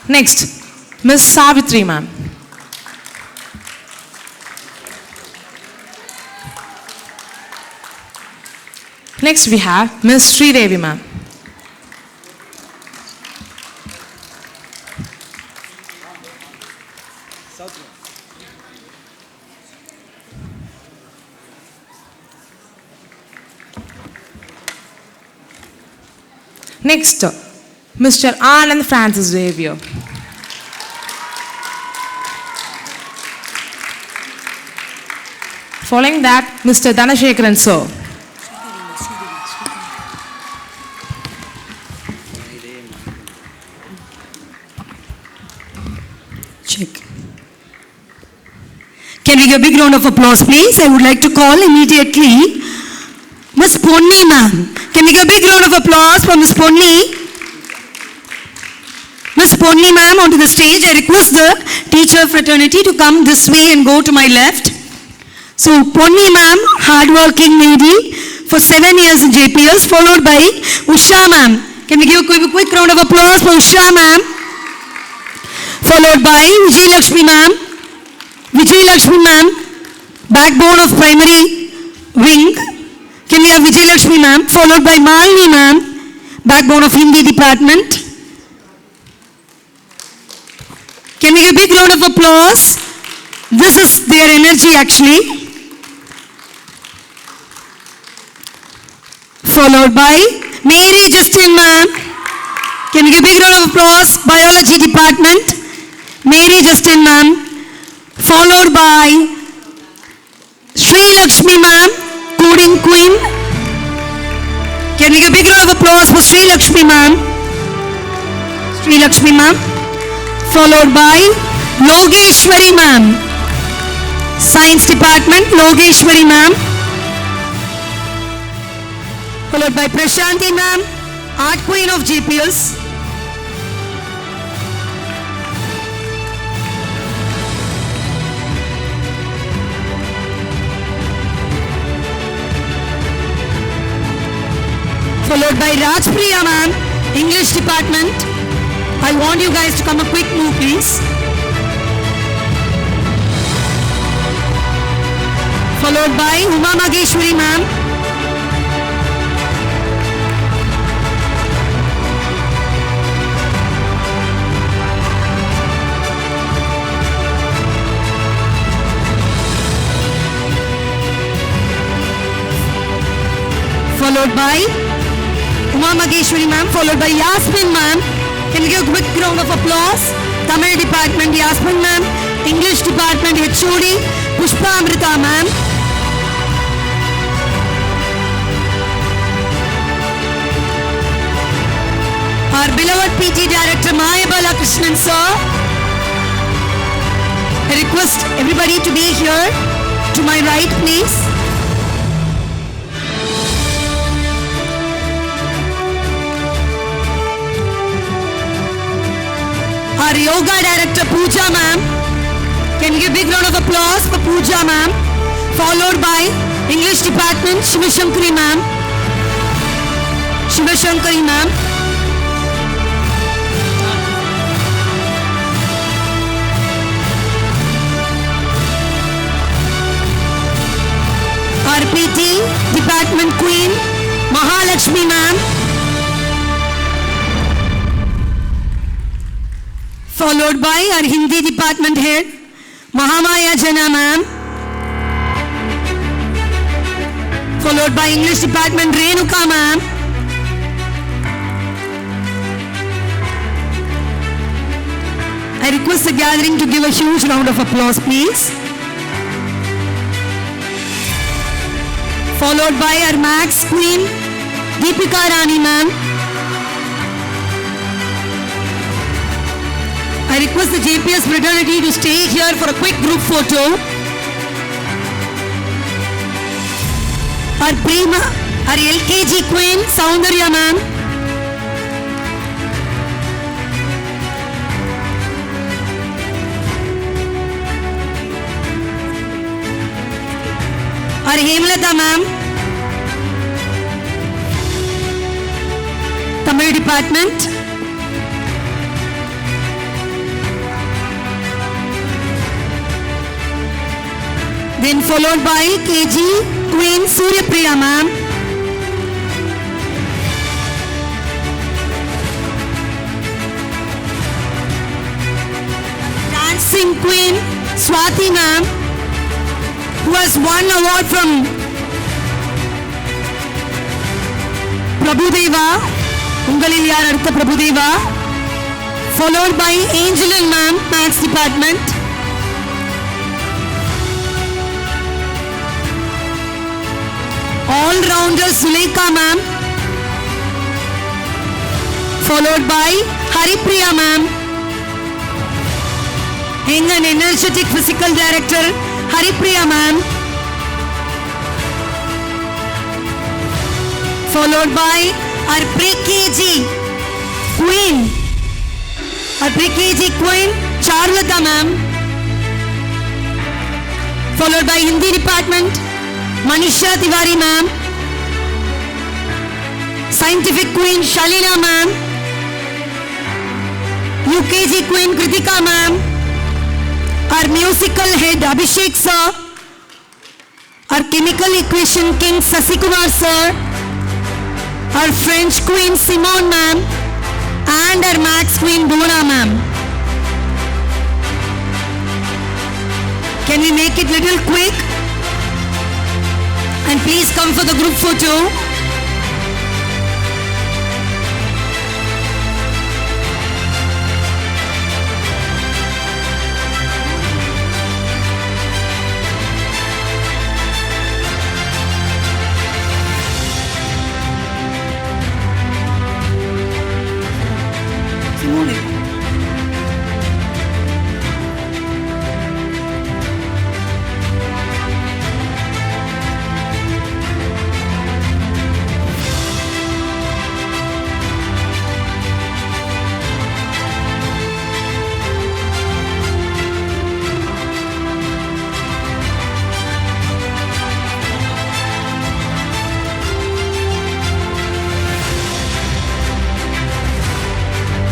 Next, Ms. Savitri, ma'am. Next, we have Ms. Sridevi, ma'am. Next, Mr. Anand Francis Xavier. Following that, Mr. Dhanashekaran, sir. Check. Can we give a big round of applause, please? I would like to call immediately Miss Ponni ma'am. Can we give a big round of applause for Miss Ponni? Miss Ponni ma'am onto the stage. I request the teacher fraternity to come this way and go to my left. So Ponni ma'am, hardworking lady for 7 years in JPS, followed by Usha ma'am. Can we give a quick round of applause for Usha ma'am? Followed by Vijay Lakshmi ma'am. Vijay Lakshmi ma'am, backbone of primary wing. Can we have Vijay Lakshmi ma'am? Followed by Malini ma'am, backbone of Hindi department. Can we give a big round of applause? This is their energy actually. Followed by Mary Justin ma'am. Can we give a big round of applause? Biology department. Mary Justin ma'am. Followed by Sri Lakshmi ma'am, coding queen. Can we give a big round of applause for Sri Lakshmi ma'am? Sri Lakshmi ma'am. Followed by Logeshwari ma'am, science department, Logeshwari ma'am. Followed by Prashanti ma'am, art queen of JPS. Followed by Rajpriya ma'am, English department. I want you guys to come a quick move, please. Followed by Uma Mageshwari ma'am. Followed by Uma Mageshwari ma'am, followed by Yasmin ma'am. Can you give a quick round of applause? Tamil department Yasmin ma'am, English department HOD Pushpa Amrita ma'am. Our beloved PT director Mayabala Krishnan sir. I request everybody to be here to my right, please. Our yoga director Pooja ma'am. Can you give a big round of applause for Pooja ma'am? Followed by English department Shivashankari ma'am. Shivashankari ma'am. Our PT department queen Mahalakshmi ma'am. Followed by our Hindi department head, Mahamaya Jana ma'am. Followed by English department Renuka ma'am. I request the gathering to give a huge round of applause, please. Followed by our Max Queen, Deepika Rani ma'am. I request the JPS fraternity to stay here for a quick group photo. Our Prima, our LKG Queen, Soundarya ma'am. Our Hemlata ma'am. Tamil department. Then followed by KG Queen Surya Priya ma'am. Dancing Queen Swati ma'am, who has won award from Prabhudeva, Ungalil Yaar Adutha Prabhudeva. Followed by Angelin ma'am, Maths department. All-rounder Suleika ma'am. Followed by Haripriya ma'am. Young and energetic physical director Haripriya ma'am. Followed by our pre-KG queen. Our pre-KG queen Charlata ma'am. Followed by Hindi department Manisha Tiwari ma'am. Scientific queen Shalina ma'am. UKG queen Kritika ma'am. Our musical head Abhishek sir. Our chemical equation king Sasikumar sir. Our French queen Simone ma'am. And our maths queen Bona ma'am. Can we make it little quick? And please come for the group photo.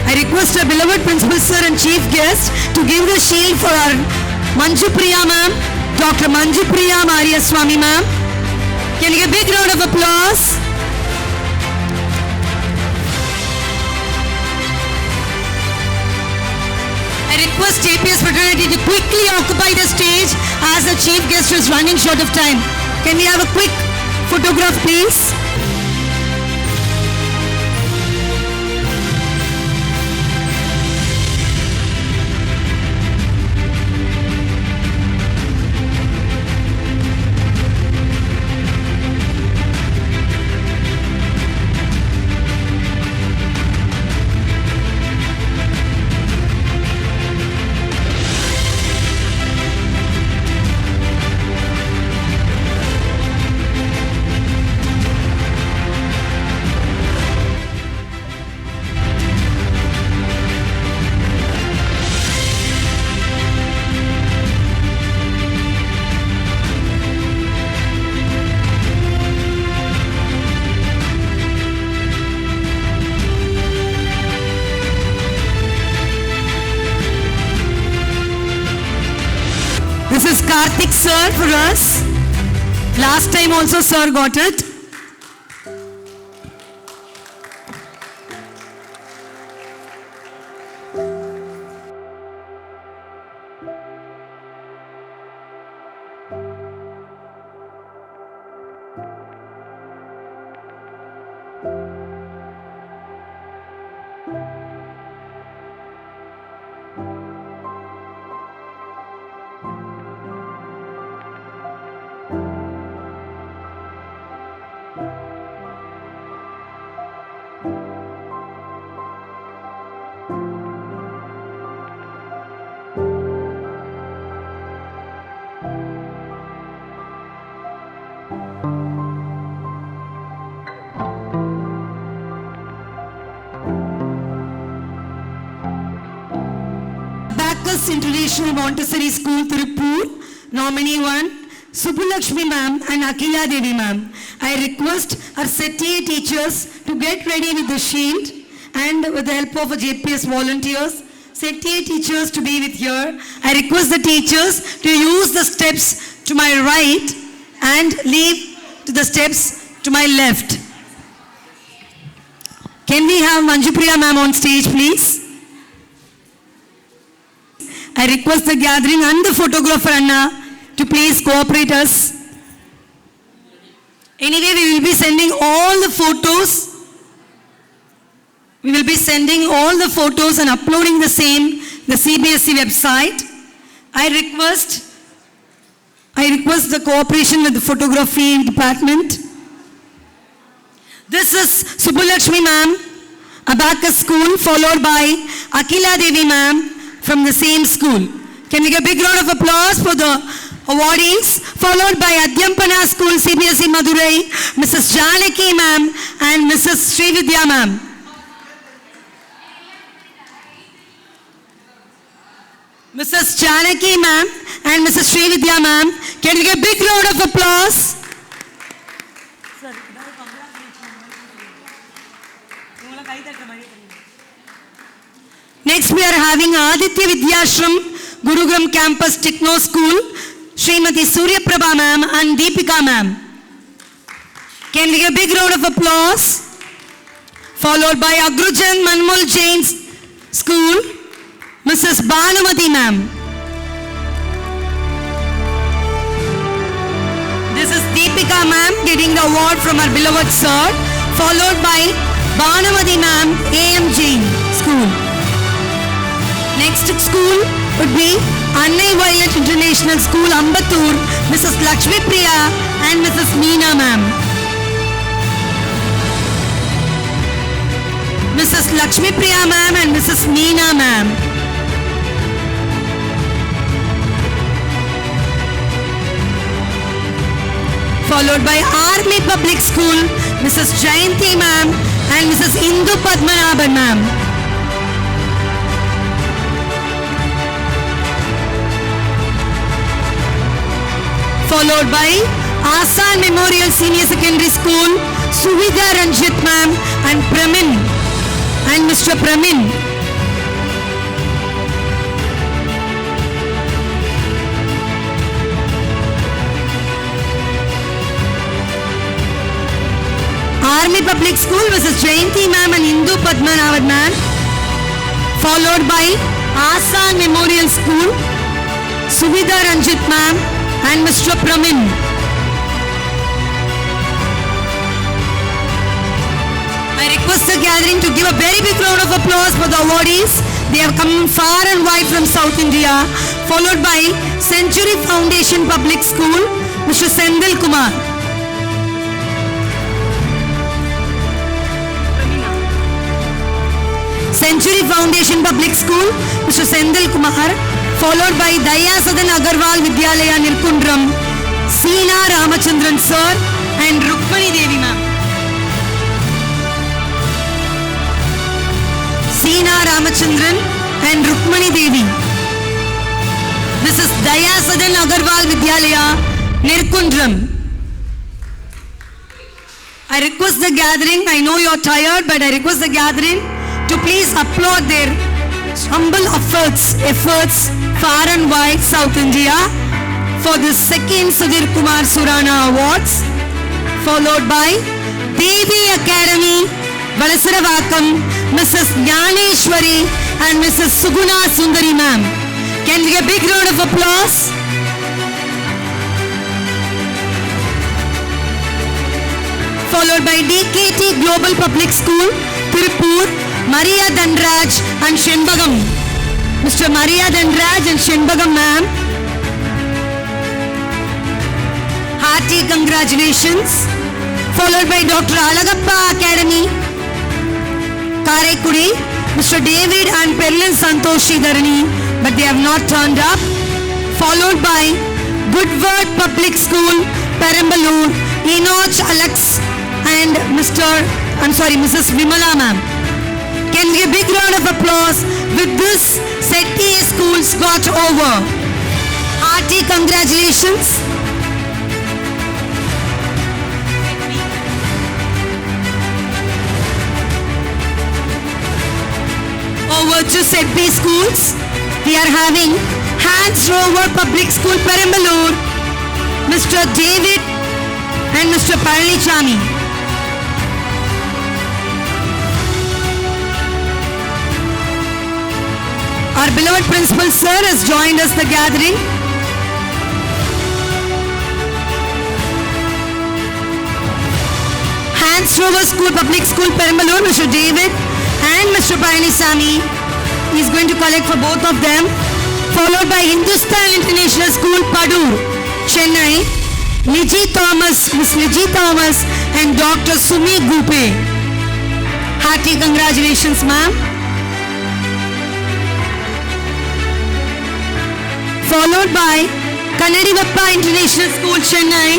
I request our beloved principal sir and chief guest to give the shield for our Manju Priya ma'am, Dr. Manju Priya Maria Swami ma'am. Can you give a big round of applause? I request JPS fraternity to quickly occupy the stage as the chief guest is running short of time. Can we have a quick photograph please? This is Karthik sir for us. Last time also sir got it. Bacchus International Montessori School, Tirupur, nominee 1, Subbulakshmi ma'am and Akila Devi ma'am. I request our SETIA teachers to get ready with the shield and with the help of JPS volunteers, SETIA teachers to be with here. I request the teachers to use the steps to my right and leave to the steps to my left. Can we have Manjupriya ma'am on stage please? I request the gathering and the photographer Anna to please cooperate us. Anyway, we will be sending all the photos. We will be sending all the photos and uploading the same, the CBSE website. I request the cooperation with the photography department. This is Subbulakshmi ma'am, Abacus school, followed by Akila Devi ma'am from the same school. Can we get a big round of applause for the awardees, followed by Adyampana School CBSE Madurai, Mrs. Janaki ma'am and Mrs. Srividya ma'am. Mrs. Janaki ma'am and Mrs. Srividya ma'am, can we get a big round of applause? Next we are having Aditya Vidyashram Gurugram Campus Techno School, Srimati Surya Prabha ma'am and Deepika ma'am. Can we get a big round of applause? Followed by Agrujan Manmul Jain School, Mrs. Bhanumati ma'am. This is Deepika ma'am getting the award from her beloved sir, followed by Bhanumati ma'am, AM Jain School. Next school would be Annai Violet International School, Ambattur, Mrs. Lakshmi Priya and Mrs. Meena ma'am. Mrs. Lakshmi Priya ma'am and Mrs. Meena ma'am. Followed by Army Public School, Mrs. Jayanti ma'am and Mrs. Indu Padmanabhan ma'am. Followed by Asan Memorial Senior Secondary School, Suvidha Ranjit ma'am and Pramin and Mr. Pramin. Army Public School, Mrs. Jayanti ma'am and Indu Padmanabhan ma'am. Followed by Asan Memorial School, Suvidha Ranjit ma'am and Mr. Pramin. I request the gathering to give a very big round of applause for the awardees. They have come far and wide from South India. Followed by Century Foundation Public School, Mr. Sendil Kumar. Century Foundation Public School, Mr. Sendil Kumar. Followed by Daya Sadan Agarwal Vidyalaya Nirkundram, Seena Ramachandran sir and Rukmani Devi ma'am. Seena Ramachandran and Rukmani Devi. This is Daya Sadan Agarwal Vidyalaya Nirkundram. I request the gathering, I know you are tired, but I request the gathering to please applaud their humble efforts far and wide South India for the second Sudhir Kumar Surana Awards, followed by Devi Academy, Valasaravakkam, Mrs. Jnaneshwari and Mrs. Suguna Sundari ma'am. Can we get a big round of applause? Followed by DKT Global Public School, Tirupur, Maria Dhanraj and Shenbagam. Mr. Maria Dhanraj and Shenbagam ma'am. Hearty congratulations. Followed by Dr. Alagappa Academy, Karaikudi, Mr. David and Perlin Santoshi Dharani, but they have not turned up. Followed by Good Word Public School, Perambalur, Enoch Alex and Mrs. Vimala ma'am. Can we get a big round of applause? With this, SETI schools got over. Hearty congratulations. Over to SETI schools, we are having Hans Rover Public School, Perambalur, Mr. David and Mr. Palanichami. Our beloved principal sir has joined us the gathering. Hans Rover School Public School, Perambalur, Mr. David and Mr. Palanichami is going to collect for both of them. Followed by Hindustan International School, Padur, Chennai, Liji Thomas, Miss Liji Thomas and Dr. Sumi Gupe. Hearty congratulations ma'am. followed by Kannadivappa International School, Chennai,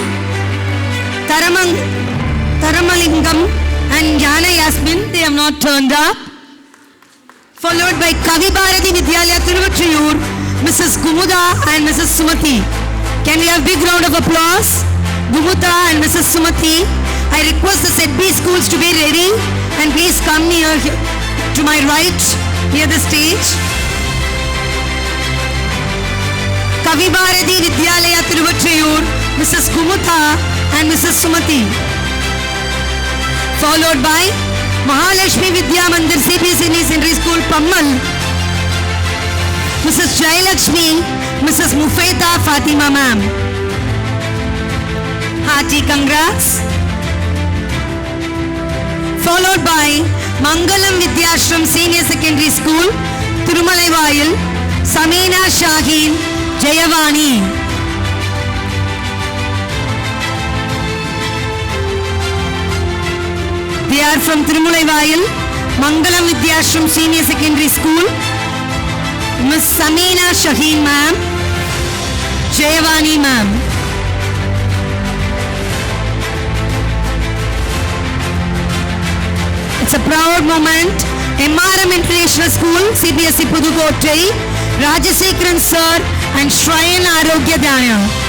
Tharamalingam and Jana Yasmin, they have not turned up. Followed by Kavi Bharati Vidyalaya, Tiruvattriyur, Mrs. Gumuda and Mrs. Sumati. Can we have a big round of applause? Gumuda and Mrs. Sumati. I request the Set B schools to be ready and please come near to my right, near the stage. Kavi Bharati Vidyalaya, Tiruvattriyur, Mrs. Gumuda and Mrs. Sumati. Followed by Mahalakshmi Vidya Mandir CBSE Secondary School, Pammal, Mrs. Jayalakshmi, Mrs. Mufaita Fatima ma'am. Hearty congrats. Followed by Mangalam Vidyashram Senior Secondary School, Thirumalai, Samina Shaheen, Jayavani. They are from Thirumalai, Mangalam Vidyashram Senior Secondary School, Miss Samina Shaheen ma'am, Jayavani ma'am. It's a proud moment. MRM International School, CBSE Pudukottai, Rajasekharan sir and Shrine Arogya Dhyana.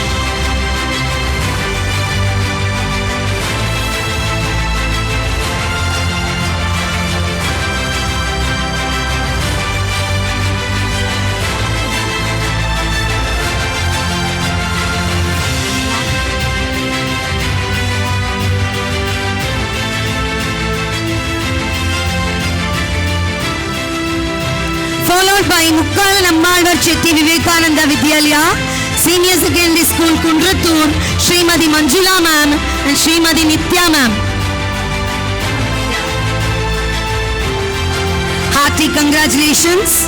Followed by Mukkala Nammalvar Chetty Vivekananda Vidyalaya, Senior Secondary School, Kundratur, Srimadi Manjula ma'am and Srimadi Nitya ma'am. Hearty congratulations.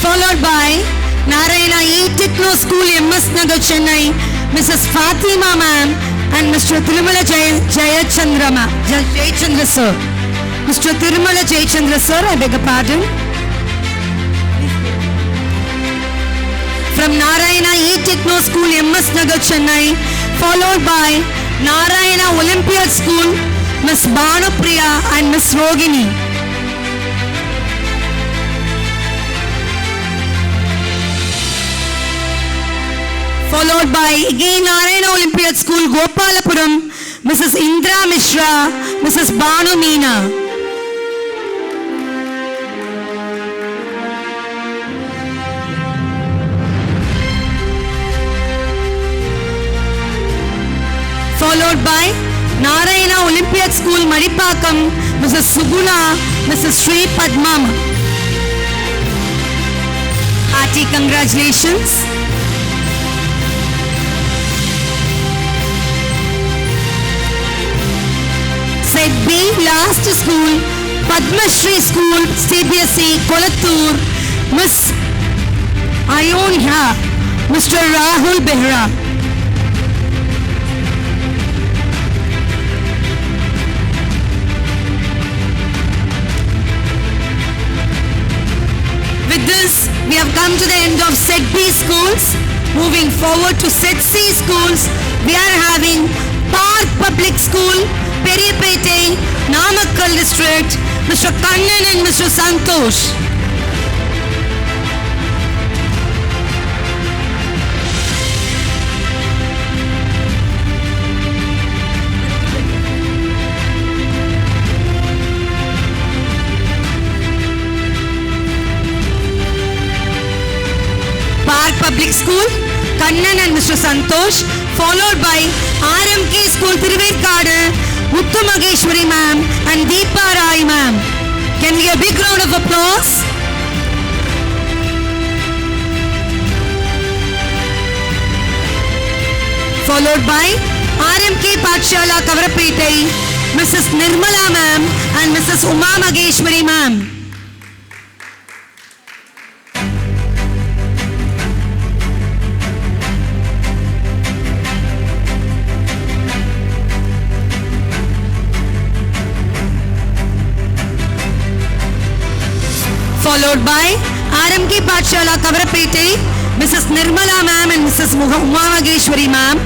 Followed by Narayana E. Techno School, MS Nagar, Chennai, Mrs. Fatima ma'am and Mr. Tirumala Jayachandra sir. Mr. Tirumala Jayachandra sir, I beg your pardon. From Narayana E. Techno School, MS Nagar, Chennai, followed by Narayana Olympiad School, Miss Bhanupriya and Miss Rogini. Followed by again Narayana Olympiad School, Gopalapuram, Mrs. Indra Mishra, Mrs. Banu Meena. Followed by Narayana Olympiad School, Maripakam, Mrs. Subula, Mrs. Sri Padmam. Hearty congratulations. Set B last school, Padma Shri School, CBSE, Kolattur, Miss Ayodhya, Mr. Rahul Behra. With this, we have come to the end of Set B schools. Moving forward to Set C schools, we are having Park Public School, Periyapete, Namakkal District, Mr. Kannan and Mr. Santosh. Park Public School, Kannan and Mr. Santosh, followed by RMK School, Thiruvekkadu, Muthu Mageshwari ma'am and Deepa Rai ma'am. Can we have a big round of applause? Followed by RMK Pathshala, Kavarapete, Mrs. Nirmala ma'am and Mrs. Uma Mageshwari ma'am. followed by RMK Pathshala Kavarapete, Mrs. Nirmala ma'am and Mrs. Uma Mageshwari ma'am,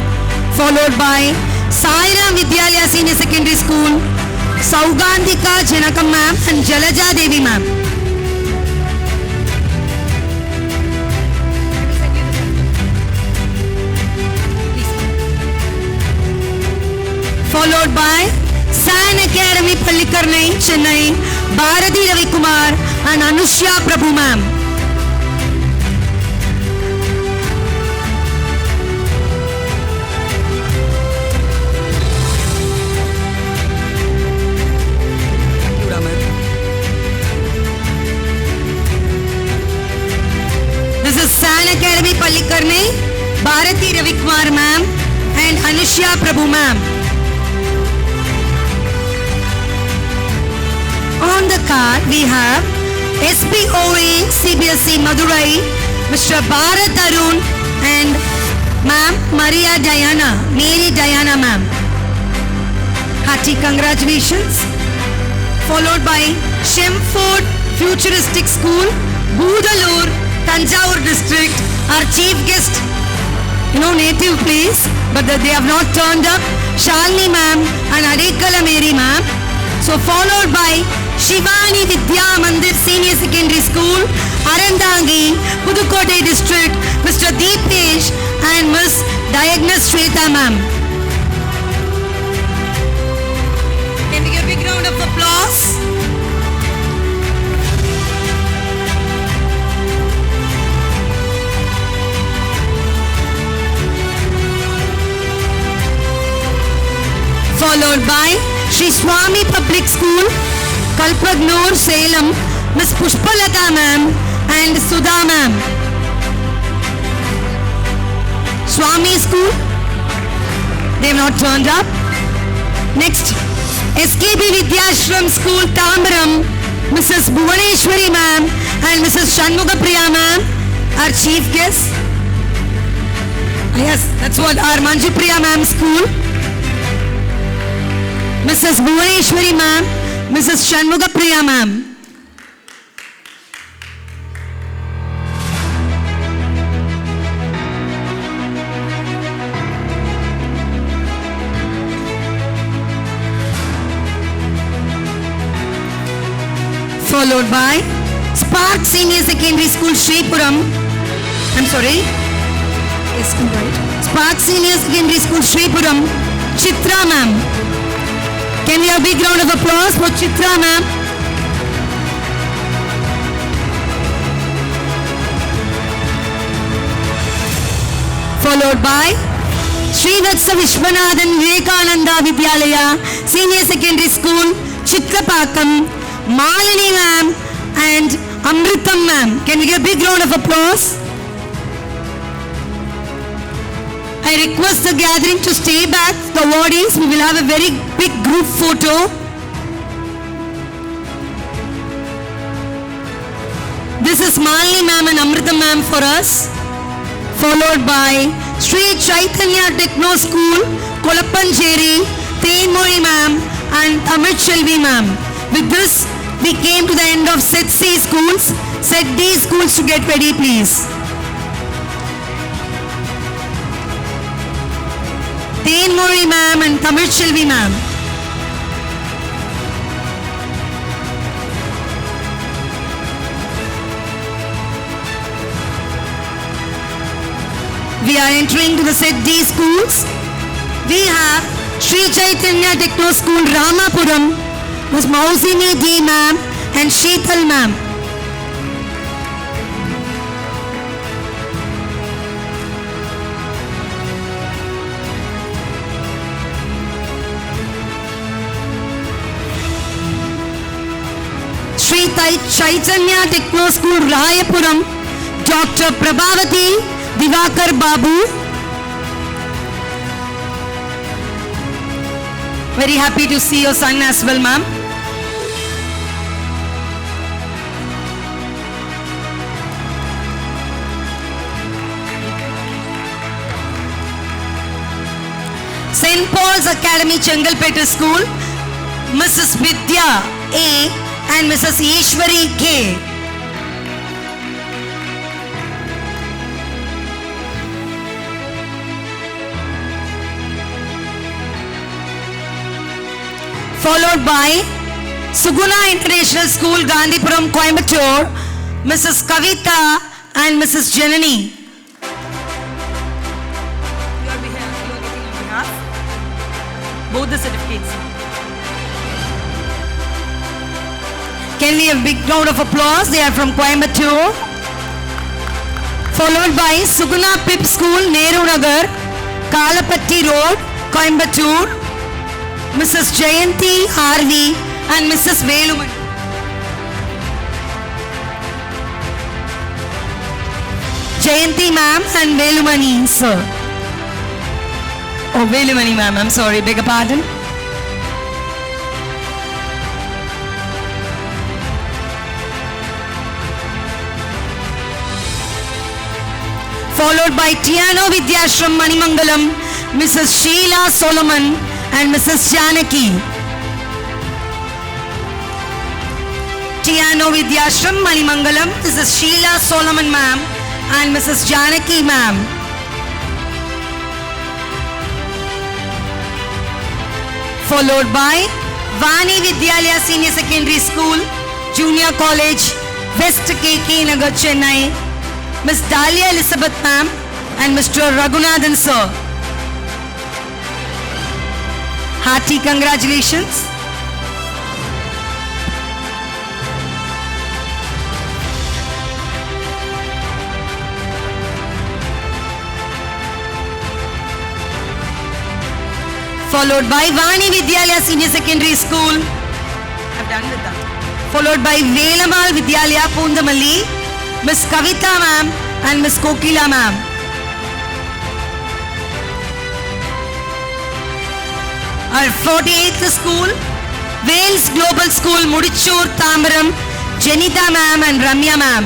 followed by Sairam Vidyalaya Senior Secondary School, Saugandhika Janakam ma'am and Jalaja Devi ma'am. Followed by San Academy Pallikarnai, Chennai, Bharati Ravi Kumar and Anushya Prabhu ma'am. This is San Academy Pallikarnai, Bharati Ravi Kumar ma'am and Anushya Prabhu ma'am. On the card we have SPOA CBSE Madurai, Mr. Bharat Arun and ma'am Maria Diana, Mary Diana ma'am. Hearty congratulations. Followed by Shemford Futuristic School, Budalur, Tanjavur district. Our chief guest, native place, but they have not turned up. Shalini ma'am and Adekala Mary ma'am. So followed by Shivani Vidya Mandir Senior Secondary School, Arandangi, Pudukkottai district, Mr. Deepesh and Miss Diagnos Shweta ma'am. Can we give a big round of applause? Followed by Shri Swami Public School, Kalpagnur, Salem, Miss Pushpalata ma'am and Sudha ma'am. Swami School, they have not turned up. Next, SKB Vidyashram School, Tambaram, Mrs. Bhuvaneshwari ma'am and Mrs. Shanmugapriya ma'am, our chief guest. Yes, that's what our Manjupriya ma'am school. Mrs. Bhuvaneshwari ma'am, Mrs. Shanmugapriya ma'am. Followed by Spark Senior Secondary School, Shripuram. I'm sorry. Yes, right. Spark Senior Secondary School, Shripuram, Chitra ma'am. Can we have a big round of applause for Chitra ma'am? Followed by Srivatsa Vishwanathan Vivekananda Vidyalaya Senior Secondary School, Chitrapakam, Malini ma'am and Amritam ma'am. Can we give a big round of applause? I request the gathering to stay back, the awardees. We will have a very big group photo. This is Malini ma'am and Amrita ma'am for us. Followed by Sri Chaitanya Techno School, Kolappancheri, Thenmozhi ma'am and Tamil Selvi ma'am. With this, we came to the end of Set C schools. Set D schools to get ready, please. Thenmozhi ma'am and Tamil Selvi ma'am. We are entering to the Set D schools. We have Sri Chaitanya Techno School, Ramapuram, Ms. Mausini D ma'am and Sheetal ma'am. Sri Chaitanya Techno School, Rayapuram, Dr. Prabhavati Divakar Babu. Very happy to see your son as well, ma'am. St. Paul's Academy, Chengalpet School, Mrs. Vidya A and Mrs. Ishwari K. followed by Suguna International School, Gandhipuram, Coimbatore, Mrs. Kavita and Mrs. Janani. You are getting on behalf. Both the certificates. Can we have a big round of applause? They are from Coimbatore. Followed by Suguna Pip School, Nehru Nagar, Kalapatti Road, Coimbatore, Mrs. Jayanti Harvi and Mrs. Velumani. Jayanti ma'am and Velumani sir. Oh, Velumani ma'am, I'm sorry, beg your pardon. Followed by Tiano Vidyashram Manimangalam, Mrs. Sheila Solomon and Mrs. Janaki. Tiano Vidyashram Manimangalam, Mrs. Sheila Solomon ma'am and Mrs. Janaki ma'am. Followed by Vani Vidyalaya Senior Secondary School, Junior College, West KK Nagar, Chennai, Miss Dahlia Elizabeth ma'am and Mr. Raghunathan sir. Hearty congratulations. Followed by Vani Vidyalaya Senior Secondary School. I've done with that. Followed by Velamal Vidyalaya Pundamalli, Miss Kavita ma'am and Miss Kokila ma'am. Our 48th school, Wales Global School, Mudichur, Tambaram, Janita ma'am and Ramya ma'am.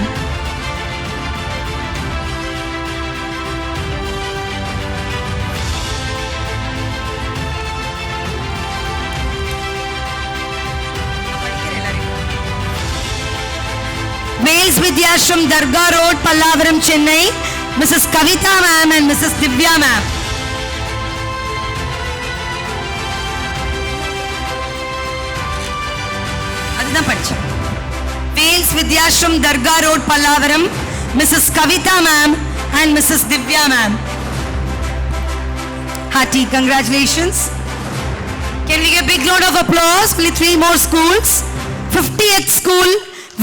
Wales Vidyashram, Darga Road, Pallavaram, Chennai, Mrs. Kavita ma'am and Mrs. Divya ma'am. அதுதான் படிச்சேன். Wales Vidyashram, Darga Road, Pallavaram, Mrs. Kavita ma'am and Mrs. Divya ma'am. Hearty congratulations. Can we get a big round of applause for the 3 more schools? 50th school,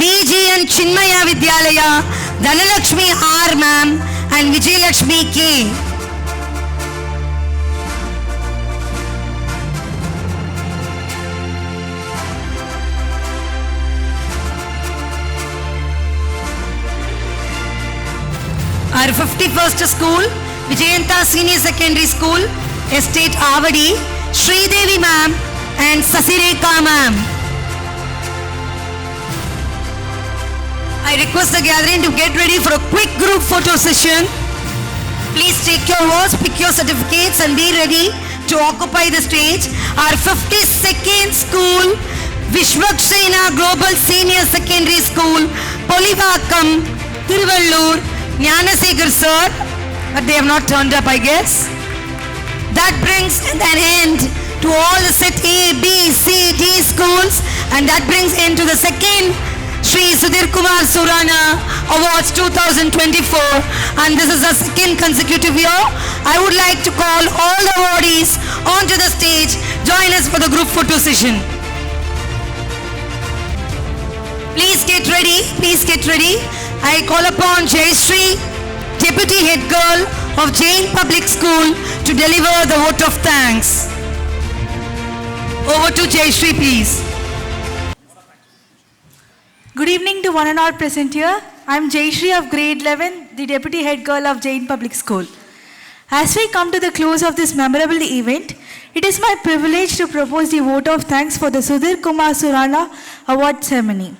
VG and Chinmaya Vidyalaya, Dhanalakshmi R ma'am and Vijayalakshmi K. Our 51st school, Vijayanta Senior Secondary School, Estate Avadi, Sridevi ma'am and Sasireka ma'am. I request the gathering to get ready for a quick group photo session. Please take your votes, pick your certificates and be ready to occupy the stage. Our 52nd school, Vishwaksena Global Senior Secondary School, Polivakam, Tiruvallur, Gnanasekhar sir, but they have not turned up I guess. That brings an end to all the set A, B, C, D schools and that brings end to the second Shri Sudhir Kumar Surana Awards 2024 and this is the second consecutive year. I would like to call all the awardees onto the stage. Join us for the group photo session. Please get ready, please get ready. I call upon Jayashree, Deputy Head Girl of Jain Public School to deliver the vote of thanks. Over to Jayashree please. Good evening to one and all present here. I am Jayashree of grade 11, the Deputy Head Girl of Jain Public School. As we come to the close of this memorable event, it is my privilege to propose the vote of thanks for the Sudhir Kumar Surana Award ceremony.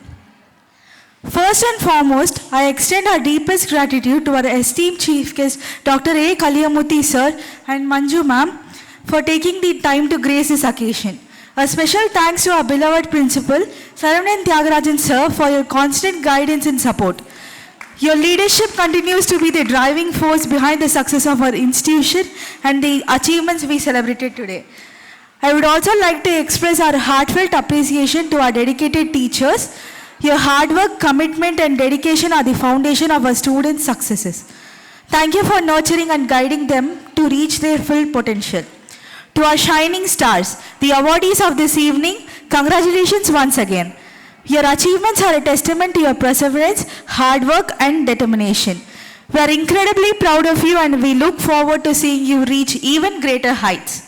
First and foremost, I extend our deepest gratitude to our esteemed Chief Guest, Dr. A. Kaliyamurthy sir and Manju ma'am for taking the time to grace this occasion. A special thanks to our beloved principal, Saravanan Tyagarajan sir, for your constant guidance and support. Your leadership continues to be the driving force behind the success of our institution and the achievements we celebrated today. I would also like to express our heartfelt appreciation to our dedicated teachers. Your hard work, commitment, and dedication are the foundation of our students' successes. Thank you for nurturing and guiding them to reach their full potential. To our shining stars, the awardees of this evening, congratulations once again. Your achievements are a testament to your perseverance, hard work, and determination. We are incredibly proud of you and we look forward to seeing you reach even greater heights.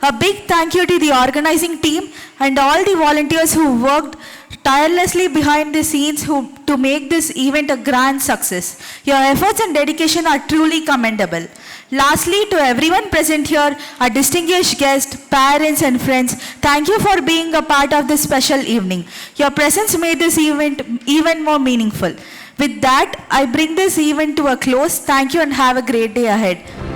A big thank you to the organizing team and all the volunteers who worked tirelessly behind the scenes to make this event a grand success. Your efforts and dedication are truly commendable. Lastly, to everyone present here, our distinguished guests, parents and friends, thank you for being a part of this special evening. Your presence made this event even more meaningful. With that, I bring this event to a close. Thank you and have a great day ahead.